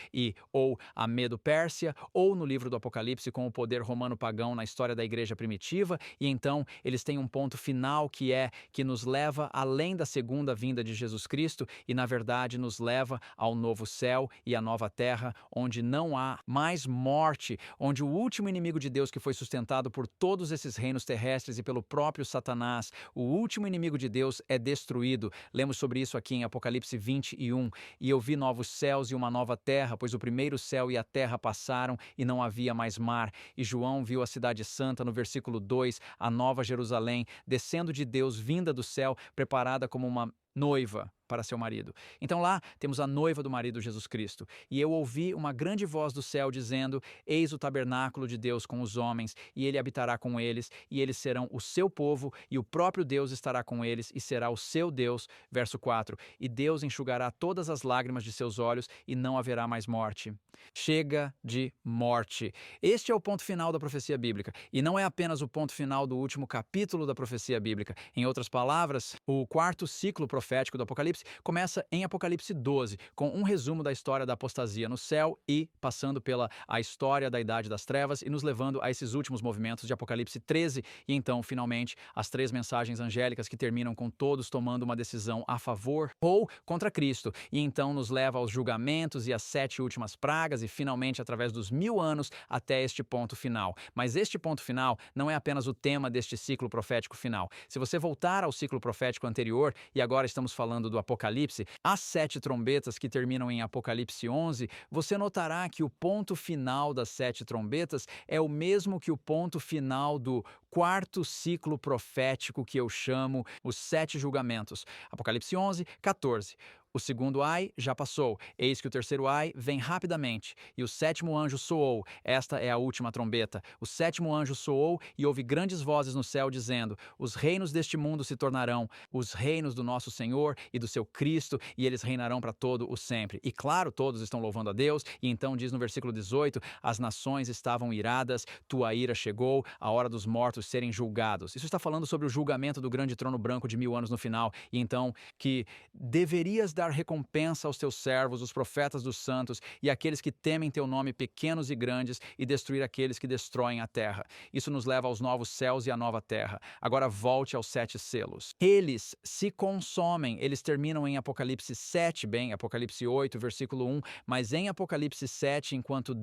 ou a Medo-Pérsia, ou no livro do Apocalipse com o poder romano pagão na história da igreja primitiva, e então eles têm um ponto final que nos leva além da segunda vinda de Jesus Cristo e, na verdade, nos leva ao novo céu e à nova terra, onde não há mais morte, onde o último inimigo de Deus que foi sustentado por todos esses reinos terrestres e pelo próprio Satanás, o último inimigo de Deus é destruído. Lemos sobre isso aqui em Apocalipse 21. E eu vi novos céus e uma nova terra, pois o primeiro céu e a terra passaram e não havia mais mar. E João viu a cidade santa, no versículo 2, a nova Jerusalém, descendo de Deus, vinda do céu, preparada como uma noiva para seu marido. Então lá temos a noiva do marido Jesus Cristo. E eu ouvi uma grande voz do céu dizendo: eis o tabernáculo de Deus com os homens, e ele habitará com eles, e eles serão o seu povo, e o próprio Deus estará com eles, e será o seu Deus. Verso 4. E Deus enxugará todas as lágrimas de seus olhos, e não haverá mais morte. Chega de morte. Este é o ponto final da profecia bíblica, e não é apenas o ponto final do último capítulo da profecia bíblica. Em outras palavras, o quarto ciclo profético do Apocalipse começa em Apocalipse 12, com um resumo da história da apostasia no céu e passando pela a história da Idade das Trevas e nos levando a esses últimos movimentos de Apocalipse 13 e então, finalmente, as 3 mensagens angélicas que terminam com todos tomando uma decisão a favor ou contra Cristo e então nos leva aos julgamentos e às 7 últimas pragas e finalmente através dos 1000 anos até este ponto final. Mas este ponto final não é apenas o tema deste ciclo profético final. Se você voltar ao ciclo profético anterior, e agora estamos falando do Apocalipse, as 7 trombetas que terminam em Apocalipse 11, você notará que o ponto final das 7 trombetas é o mesmo que o ponto final do quarto ciclo profético que eu chamo os 7 julgamentos. Apocalipse 11, 14. O segundo ai já passou, eis que o terceiro ai vem rapidamente, e o 7º anjo soou, esta é a última trombeta. O 7º anjo soou e houve grandes vozes no céu dizendo: os reinos deste mundo se tornarão os reinos do nosso Senhor e do seu Cristo, e eles reinarão para todo o sempre. E claro, todos estão louvando a Deus, e então diz no versículo 18, as nações estavam iradas, tua ira chegou, a hora dos mortos serem julgados. Isso está falando sobre o julgamento do grande trono branco de 1000 anos no final, e então que deverias dar recompensa aos teus servos, os profetas dos santos, e aqueles que temem teu nome, pequenos e grandes, e destruir aqueles que destroem a terra. Isso nos leva aos novos céus e à nova terra. Agora volte aos 7 selos. Eles se consomem, eles terminam em Apocalipse 7, bem, Apocalipse 8, versículo 1, mas em Apocalipse 7, enquanto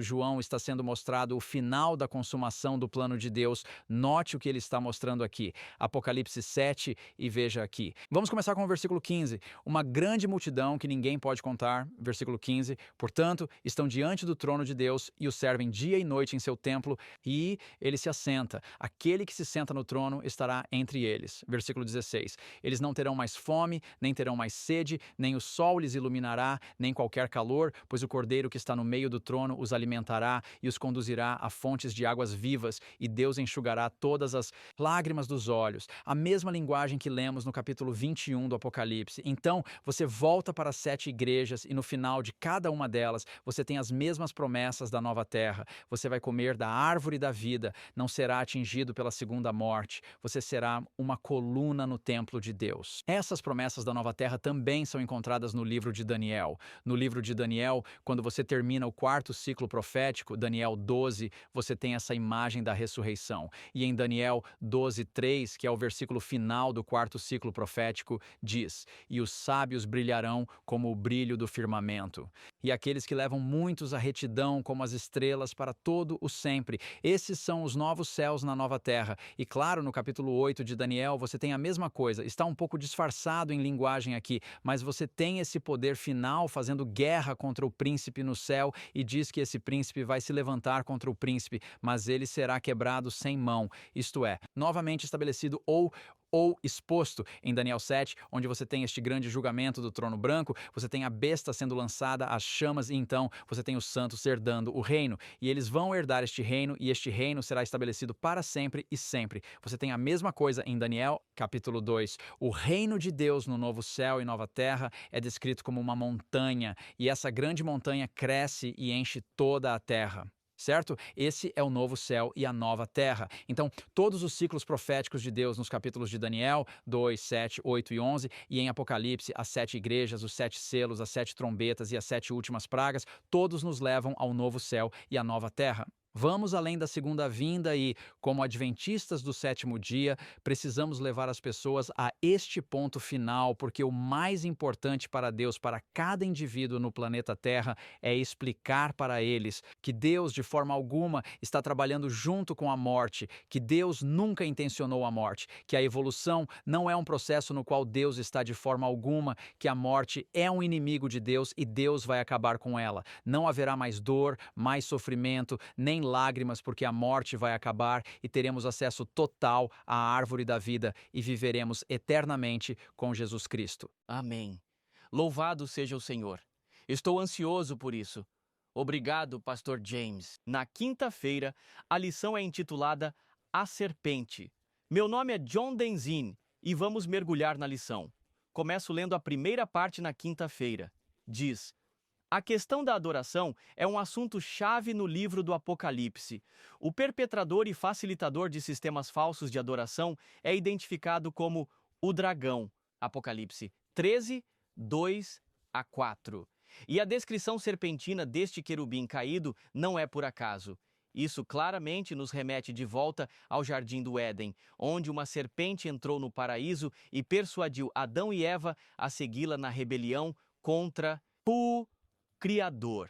João está sendo mostrado o final da consumação do plano de Deus, note o que ele está mostrando aqui. Apocalipse 7, e veja aqui. Vamos começar com o versículo 15. Uma grande multidão que ninguém pode contar, versículo 15, portanto, estão diante do trono de Deus e o servem dia e noite em seu templo, e ele se assenta. Aquele que se senta no trono estará entre eles. Versículo 16. Eles não terão mais fome, nem terão mais sede, nem o sol lhes iluminará, nem qualquer calor, pois o cordeiro que está no meio do trono os alimentará e os conduzirá a fontes de águas vivas, e Deus enxugará todas as lágrimas dos olhos. A mesma linguagem que lemos no capítulo 21 do Apocalipse. Então, você volta para as 7 igrejas e no final de cada uma delas, você tem as mesmas promessas da nova terra. Você vai comer da árvore da vida, não será atingido pela segunda morte. Você será uma coluna no templo de Deus. Essas promessas da nova terra também são encontradas no livro de Daniel. No livro de Daniel, quando você termina o quarto ciclo profético, Daniel 12, você tem essa imagem da ressurreição. E em Daniel 12:3, que é o versículo final do quarto ciclo profético, diz: e os sábios brilharão como o brilho do firmamento, e aqueles que levam muitos à retidão como as estrelas para todo o sempre. Esses são os novos céus na nova terra. E claro, no capítulo 8 de Daniel, você tem a mesma coisa. Está um pouco disfarçado em linguagem aqui, mas você tem esse poder final fazendo guerra contra o príncipe no céu e diz que esse príncipe vai se levantar contra o príncipe, mas ele será quebrado sem mão. Isto é, novamente estabelecido ou ou exposto. Em Daniel 7, onde você tem este grande julgamento do trono branco, você tem a besta sendo lançada às chamas e então você tem os santos herdando o reino. E eles vão herdar este reino e este reino será estabelecido para sempre e sempre. Você tem a mesma coisa em Daniel, capítulo 2. O reino de Deus no novo céu e nova terra é descrito como uma montanha e essa grande montanha cresce e enche toda a terra. Certo? Esse é o novo céu e a nova terra. Então, todos os ciclos proféticos de Deus nos capítulos de Daniel 2, 7, 8 e 11 e em Apocalipse, as 7 igrejas, os 7 selos, as 7 trombetas e as 7 últimas pragas, todos nos levam ao novo céu e à nova terra. Vamos além da segunda vinda e, como adventistas do sétimo dia, precisamos levar as pessoas a este ponto final, porque o mais importante para Deus, para cada indivíduo no planeta Terra, é explicar para eles que Deus, de forma alguma, está trabalhando junto com a morte, que Deus nunca intencionou a morte, que a evolução não é um processo no qual Deus está de forma alguma, que a morte é um inimigo de Deus e Deus vai acabar com ela. Não haverá mais dor, mais sofrimento, nem lágrimas, porque a morte vai acabar e teremos acesso total à árvore da vida e viveremos eternamente com Jesus Cristo. Amém. Louvado seja o Senhor. Estou ansioso por isso. Obrigado, Pastor James. Na quinta-feira, a lição é intitulada A Serpente. Meu nome é John Denzin e vamos mergulhar na lição. Começo lendo a primeira parte na quinta-feira. Diz: a questão da adoração é um assunto-chave no livro do Apocalipse. O perpetrador e facilitador de sistemas falsos de adoração é identificado como o dragão. Apocalipse 13, 2 a 4. E a descrição serpentina deste querubim caído não é por acaso. Isso claramente nos remete de volta ao Jardim do Éden, onde uma serpente entrou no paraíso e persuadiu Adão e Eva a segui-la na rebelião contra o Criador.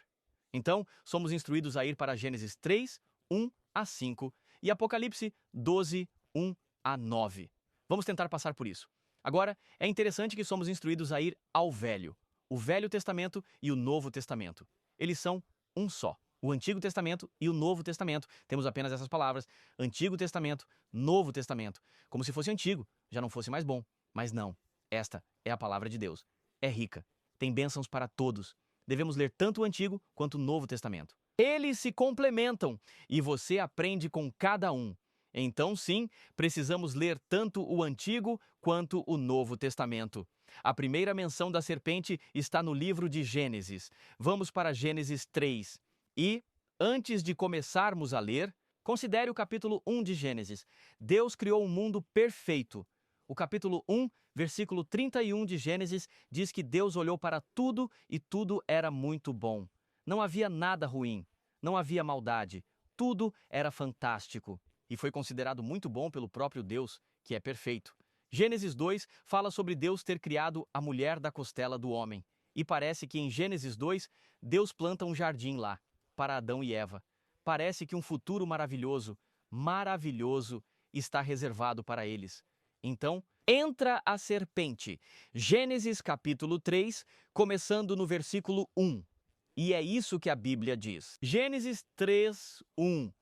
Então, somos instruídos a ir para Gênesis 3, 1 a 5 e Apocalipse 12, 1 a 9. Vamos tentar passar por isso. Agora, é interessante que somos instruídos a ir ao Velho. O Velho Testamento e o Novo Testamento. Eles são um só. O Antigo Testamento e o Novo Testamento. Temos apenas essas palavras. Antigo Testamento, Novo Testamento. Como se fosse antigo, já não fosse mais bom. Mas não. Esta é a palavra de Deus. É rica. Tem bênçãos para todos. Devemos ler tanto o Antigo quanto o Novo Testamento. Eles se complementam e você aprende com cada um. Então, sim, precisamos ler tanto o Antigo quanto o Novo Testamento. A primeira menção da serpente está no livro de Gênesis. Vamos para Gênesis 3. E, antes de começarmos a ler, considere o capítulo 1 de Gênesis. Deus criou um mundo perfeito. O capítulo 1, versículo 31 de Gênesis diz que Deus olhou para tudo e tudo era muito bom. Não havia nada ruim, não havia maldade, tudo era fantástico. E foi considerado muito bom pelo próprio Deus, que é perfeito. Gênesis 2 fala sobre Deus ter criado a mulher da costela do homem. E parece que em Gênesis 2, Deus planta um jardim lá, para Adão e Eva. Parece que um futuro maravilhoso, maravilhoso, está reservado para eles. Então, entra a serpente. Gênesis capítulo 3, começando no versículo 1. E é isso que a Bíblia diz. Gênesis 3, 1.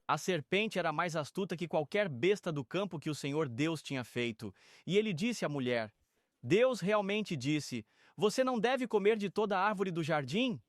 A serpente era mais astuta que qualquer besta do campo que o Senhor Deus tinha feito. E ele disse à mulher: Deus realmente disse: você não deve comer de toda a árvore do jardim?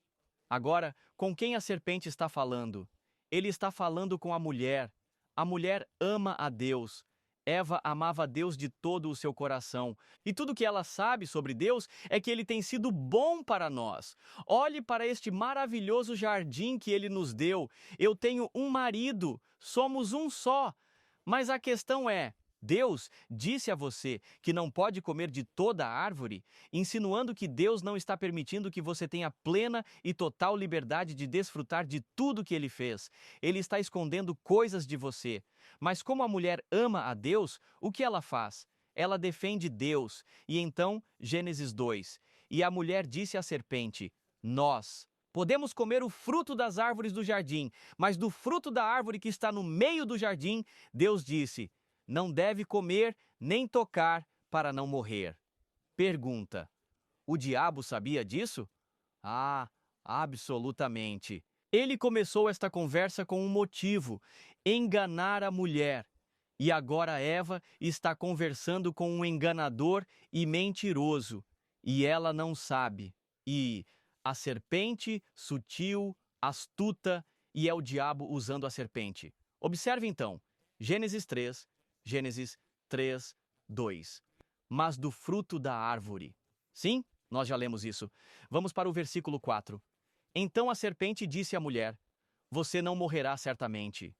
Agora, com quem a serpente está falando? Ele está falando com a mulher. A mulher ama a Deus. Eva amava a Deus de todo o seu coração. E tudo que ela sabe sobre Deus é que Ele tem sido bom para nós. Olhe para este maravilhoso jardim que Ele nos deu. Eu tenho um marido, somos um só. Mas a questão é, Deus disse a você que não pode comer de toda a árvore, insinuando que Deus não está permitindo que você tenha plena e total liberdade de desfrutar de tudo que Ele fez. Ele está escondendo coisas de você. Mas como a mulher ama a Deus, o que ela faz? Ela defende Deus. E então, Gênesis 2. E a mulher disse à serpente: nós podemos comer o fruto das árvores do jardim, mas do fruto da árvore que está no meio do jardim, Deus disse: não deve comer nem tocar para não morrer. Pergunta: o diabo sabia disso? Ah, absolutamente. Ele começou esta conversa com um motivo: enganar a mulher. E agora Eva está conversando com um enganador e mentiroso, e ela não sabe. E a serpente, sutil, astuta, e é o diabo usando a serpente. Observe então, Gênesis 3, 2. Mas do fruto da árvore. Sim, nós já lemos isso. Vamos para o versículo 4. Então a serpente disse à mulher: você não morrerá certamente.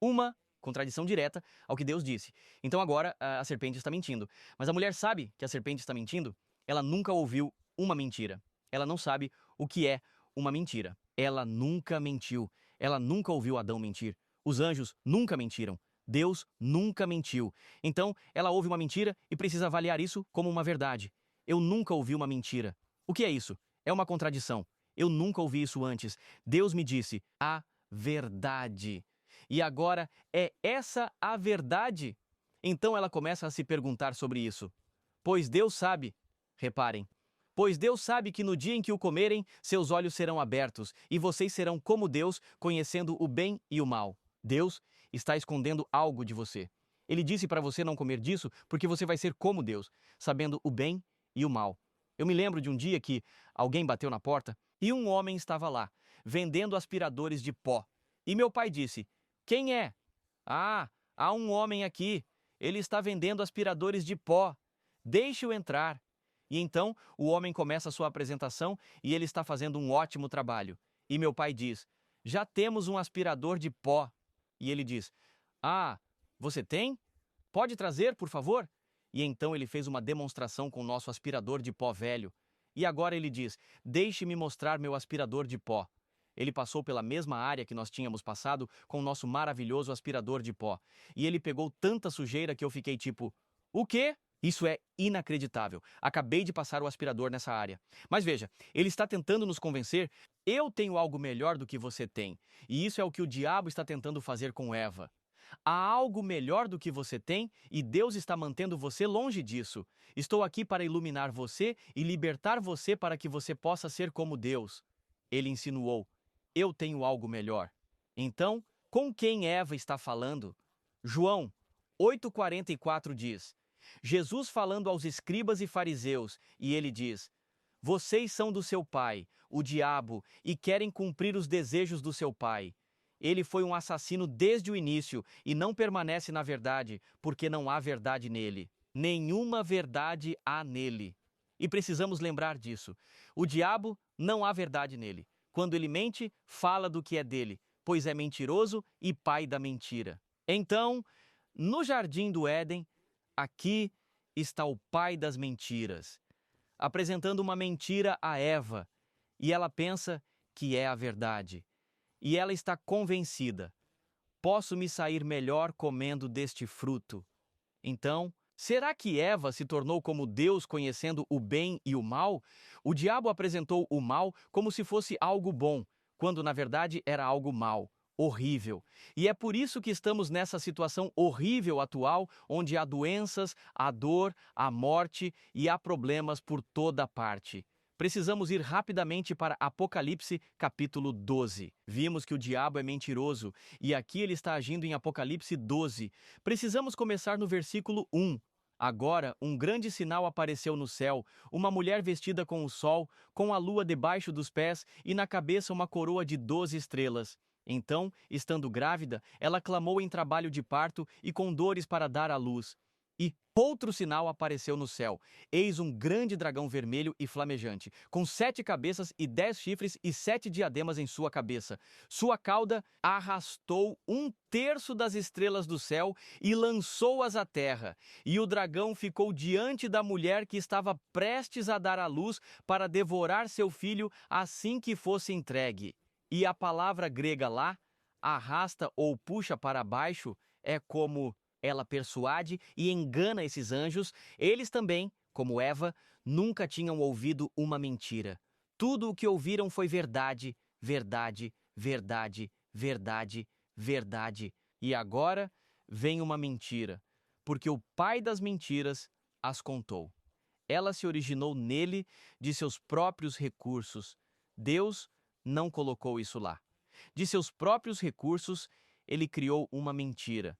Uma contradição direta ao que Deus disse. Então agora a serpente está mentindo. Mas a mulher sabe que a serpente está mentindo? Ela nunca ouviu uma mentira. Ela não sabe o que é uma mentira. Ela nunca mentiu. Ela nunca ouviu Adão mentir. Os anjos nunca mentiram. Deus nunca mentiu. Então ela ouve uma mentira e precisa avaliar isso como uma verdade. Eu nunca ouvi uma mentira. O que é isso? É uma contradição. Eu nunca ouvi isso antes. Deus me disse a verdade. E agora é essa a verdade? Então ela começa a se perguntar sobre isso. Pois Deus sabe, reparem, pois Deus sabe que no dia em que o comerem, seus olhos serão abertos e vocês serão como Deus, conhecendo o bem e o mal. Deus está escondendo algo de você. Ele disse para você não comer disso porque você vai ser como Deus, sabendo o bem e o mal. Eu me lembro de um dia que alguém bateu na porta e um homem estava lá, vendendo aspiradores de pó. E meu pai disse: quem é? Ah, há um homem aqui. Ele está vendendo aspiradores de pó. Deixe-o entrar. E então o homem começa a sua apresentação e ele está fazendo um ótimo trabalho. E meu pai diz: já temos um aspirador de pó. E ele diz: ah, você tem? Pode trazer, por favor? E então ele fez uma demonstração com o nosso aspirador de pó velho. E agora ele diz: deixe-me mostrar meu aspirador de pó. Ele passou pela mesma área que nós tínhamos passado com o nosso maravilhoso aspirador de pó. E ele pegou tanta sujeira que eu fiquei tipo: o quê? Isso é inacreditável. Acabei de passar o aspirador nessa área. Mas veja, ele está tentando nos convencer: eu tenho algo melhor do que você tem. E isso é o que o diabo está tentando fazer com Eva. Há algo melhor do que você tem e Deus está mantendo você longe disso. Estou aqui para iluminar você e libertar você para que você possa ser como Deus. Ele insinuou: eu tenho algo melhor. Então, com quem Eva está falando? João 8,44 diz: Jesus falando aos escribas e fariseus, e ele diz: vocês são do seu pai, o diabo, e querem cumprir os desejos do seu pai. Ele foi um assassino desde o início e não permanece na verdade, porque não há verdade nele. Nenhuma verdade há nele. E precisamos lembrar disso. O diabo, não há verdade nele. Quando ele mente, fala do que é dele, pois é mentiroso e pai da mentira. Então, no jardim do Éden, aqui está o pai das mentiras, apresentando uma mentira a Eva, e ela pensa que é a verdade. E ela está convencida: posso me sair melhor comendo deste fruto. Então, será que Eva se tornou como Deus, conhecendo o bem e o mal? O diabo apresentou o mal como se fosse algo bom, quando na verdade era algo mal, horrível. E é por isso que estamos nessa situação horrível atual, onde há doenças, há dor, há morte e há problemas por toda parte. Precisamos ir rapidamente para Apocalipse, capítulo 12. Vimos que o diabo é mentiroso, e aqui ele está agindo em Apocalipse 12. Precisamos começar no versículo 1. Agora, um grande sinal apareceu no céu, uma mulher vestida com o sol, com a lua debaixo dos pés, e na cabeça uma coroa de 12 estrelas. Então, estando grávida, ela clamou em trabalho de parto e com dores para dar à luz. E outro sinal apareceu no céu. Eis um grande dragão vermelho e flamejante, com 7 cabeças e 10 chifres e 7 diademas em sua cabeça. Sua cauda arrastou 1/3 das estrelas do céu e lançou-as à terra. E o dragão ficou diante da mulher que estava prestes a dar à luz para devorar seu filho assim que fosse entregue. E a palavra grega lá, arrasta ou puxa para baixo, é como ela persuade e engana esses anjos. Eles também, como Eva, nunca tinham ouvido uma mentira. Tudo o que ouviram foi verdade, verdade, verdade, verdade, verdade. E agora vem uma mentira, porque o pai das mentiras as contou. Ela se originou nele de seus próprios recursos. Deus não colocou isso lá. De seus próprios recursos, ele criou uma mentira.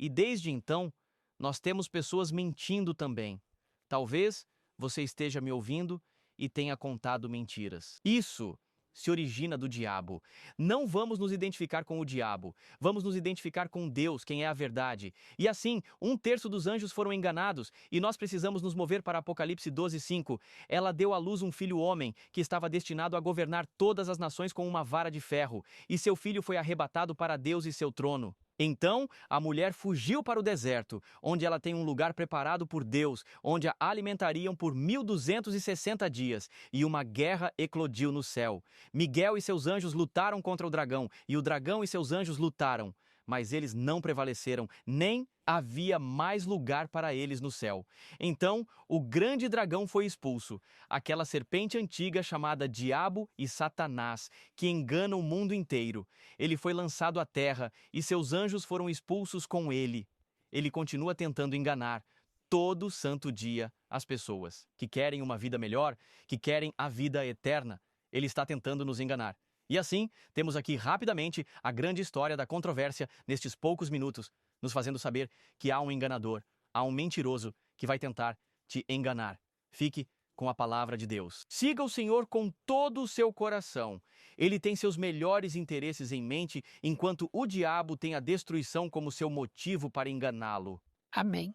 E desde então, nós temos pessoas mentindo também. Talvez você esteja me ouvindo e tenha contado mentiras. Isso se origina do diabo. Não vamos nos identificar com o diabo, vamos nos identificar com Deus, quem é a verdade. E assim, 1/3 dos anjos foram enganados, e nós precisamos nos mover para Apocalipse 12:5. Ela deu à luz um filho homem, que estava destinado a governar todas as nações com uma vara de ferro, e seu filho foi arrebatado para Deus e seu trono. Então, a mulher fugiu para o deserto, onde ela tem um lugar preparado por Deus, onde a alimentariam por 1260 dias, e uma guerra eclodiu no céu. Miguel e seus anjos lutaram contra o dragão, e o dragão e seus anjos lutaram, mas eles não prevaleceram, nem havia mais lugar para eles no céu. Então, o grande dragão foi expulso, aquela serpente antiga chamada Diabo e Satanás, que engana o mundo inteiro. Ele foi lançado à terra e seus anjos foram expulsos com ele. Ele continua tentando enganar todo santo dia as pessoas que querem uma vida melhor, que querem a vida eterna. Ele está tentando nos enganar. E assim, temos aqui rapidamente a grande história da controvérsia nestes poucos minutos, nos fazendo saber que há um enganador, há um mentiroso que vai tentar te enganar. Fique com a palavra de Deus. Siga o Senhor com todo o seu coração. Ele tem seus melhores interesses em mente, enquanto o diabo tem a destruição como seu motivo para enganá-lo. Amém.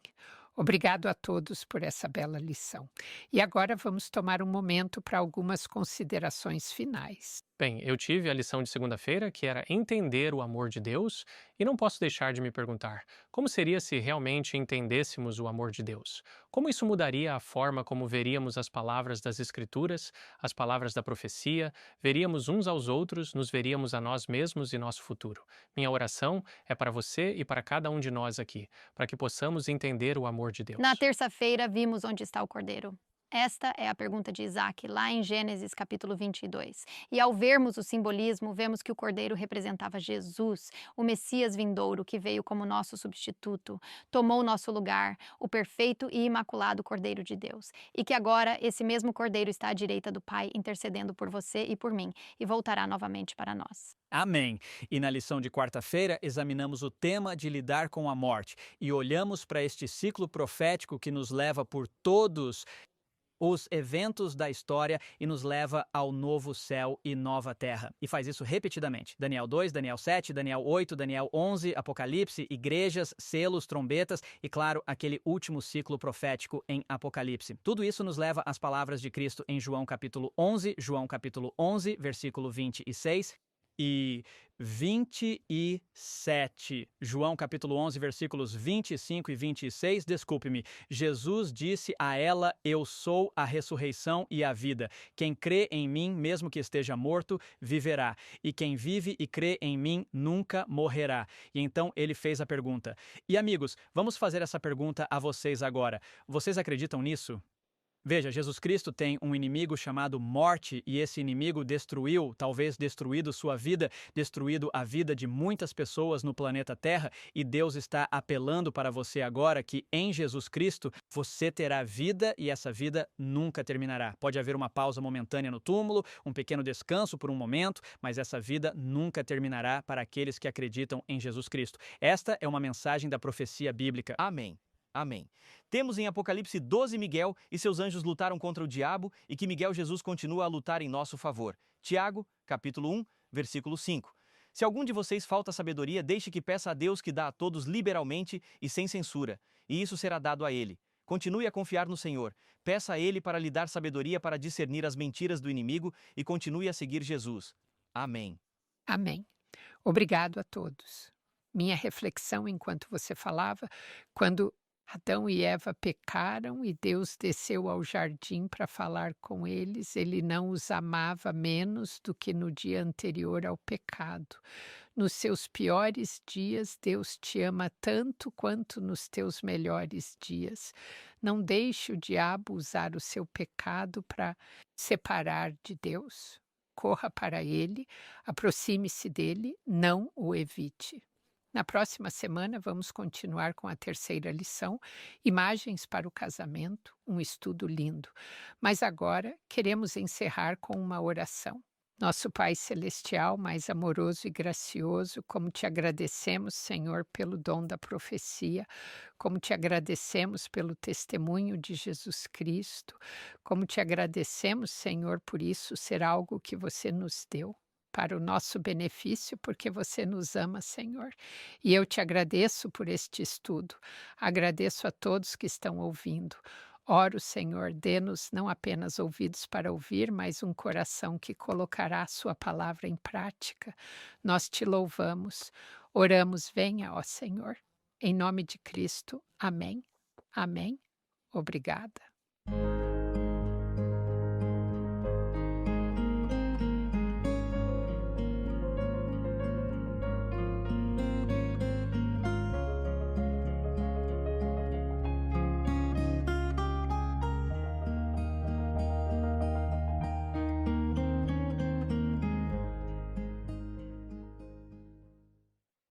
Obrigado a todos por essa bela lição. E agora vamos tomar um momento para algumas considerações finais. Bem, eu tive a lição de segunda-feira, que era entender o amor de Deus, e não posso deixar de me perguntar, como seria se realmente entendêssemos o amor de Deus? Como isso mudaria a forma como veríamos as palavras das Escrituras, as palavras da profecia, veríamos uns aos outros, nos veríamos a nós mesmos e nosso futuro? Minha oração é para você e para cada um de nós aqui, para que possamos entender o amor de Deus. Na terça-feira, vimos onde está o cordeiro. Esta é a pergunta de Isaac, lá em Gênesis capítulo 22. E ao vermos o simbolismo, vemos que o cordeiro representava Jesus, o Messias vindouro que veio como nosso substituto, tomou nosso lugar, o perfeito e imaculado Cordeiro de Deus. E que agora esse mesmo cordeiro está à direita do Pai, intercedendo por você e por mim, e voltará novamente para nós. Amém. E na lição de quarta-feira, examinamos o tema de lidar com a morte e olhamos para este ciclo profético que nos leva por todos os eventos da história e nos leva ao novo céu e nova terra. E faz isso repetidamente. Daniel 2, Daniel 7, Daniel 8, Daniel 11, Apocalipse, igrejas, selos, trombetas e, claro, aquele último ciclo profético em Apocalipse. Tudo isso nos leva às palavras de Cristo em João capítulo 11, versículo 26 e 27. João capítulo 11, versículos 25 e 26. Desculpe-me. Jesus disse a ela: Eu sou a ressurreição e a vida. Quem crê em mim, mesmo que esteja morto, viverá. E quem vive e crê em mim nunca morrerá. E então ele fez a pergunta. E amigos, vamos fazer essa pergunta a vocês agora. Vocês acreditam nisso? Veja, Jesus Cristo tem um inimigo chamado morte e esse inimigo destruiu, talvez destruído sua vida, destruído a vida de muitas pessoas no planeta Terra e Deus está apelando para você agora que em Jesus Cristo você terá vida e essa vida nunca terminará. Pode haver uma pausa momentânea no túmulo, um pequeno descanso por um momento, mas essa vida nunca terminará para aqueles que acreditam em Jesus Cristo. Esta é uma mensagem da profecia bíblica. Amém. Amém. Temos em Apocalipse 12 Miguel e seus anjos lutaram contra o diabo e que Miguel Jesus continua a lutar em nosso favor. Tiago, capítulo 1, versículo 5. Se algum de vocês falta sabedoria, deixe que peça a Deus que dá a todos liberalmente e sem censura, e isso será dado a ele. Continue a confiar no Senhor. Peça a ele para lhe dar sabedoria para discernir as mentiras do inimigo e continue a seguir Jesus. Amém. Amém. Obrigado a todos. Minha reflexão enquanto você falava, quando Adão e Eva pecaram e Deus desceu ao jardim para falar com eles. Ele não os amava menos do que no dia anterior ao pecado. Nos seus piores dias, Deus te ama tanto quanto nos teus melhores dias. Não deixe o diabo usar o seu pecado para separar de Deus. Corra para ele, aproxime-se dele, não o evite. Na próxima semana, vamos continuar com a terceira lição, Imagens para o Casamento, um estudo lindo. Mas agora, queremos encerrar com uma oração. Nosso Pai Celestial, mais amoroso e gracioso, como te agradecemos, Senhor, pelo dom da profecia, como te agradecemos pelo testemunho de Jesus Cristo, como te agradecemos, Senhor, por isso ser algo que você nos deu para o nosso benefício, porque você nos ama, Senhor. E eu te agradeço por este estudo, agradeço a todos que estão ouvindo. Oro, Senhor, dê-nos não apenas ouvidos para ouvir, mas um coração que colocará a sua palavra em prática. Nós te louvamos, oramos, venha, ó Senhor. Em nome de Cristo, amém. Amém. Obrigada.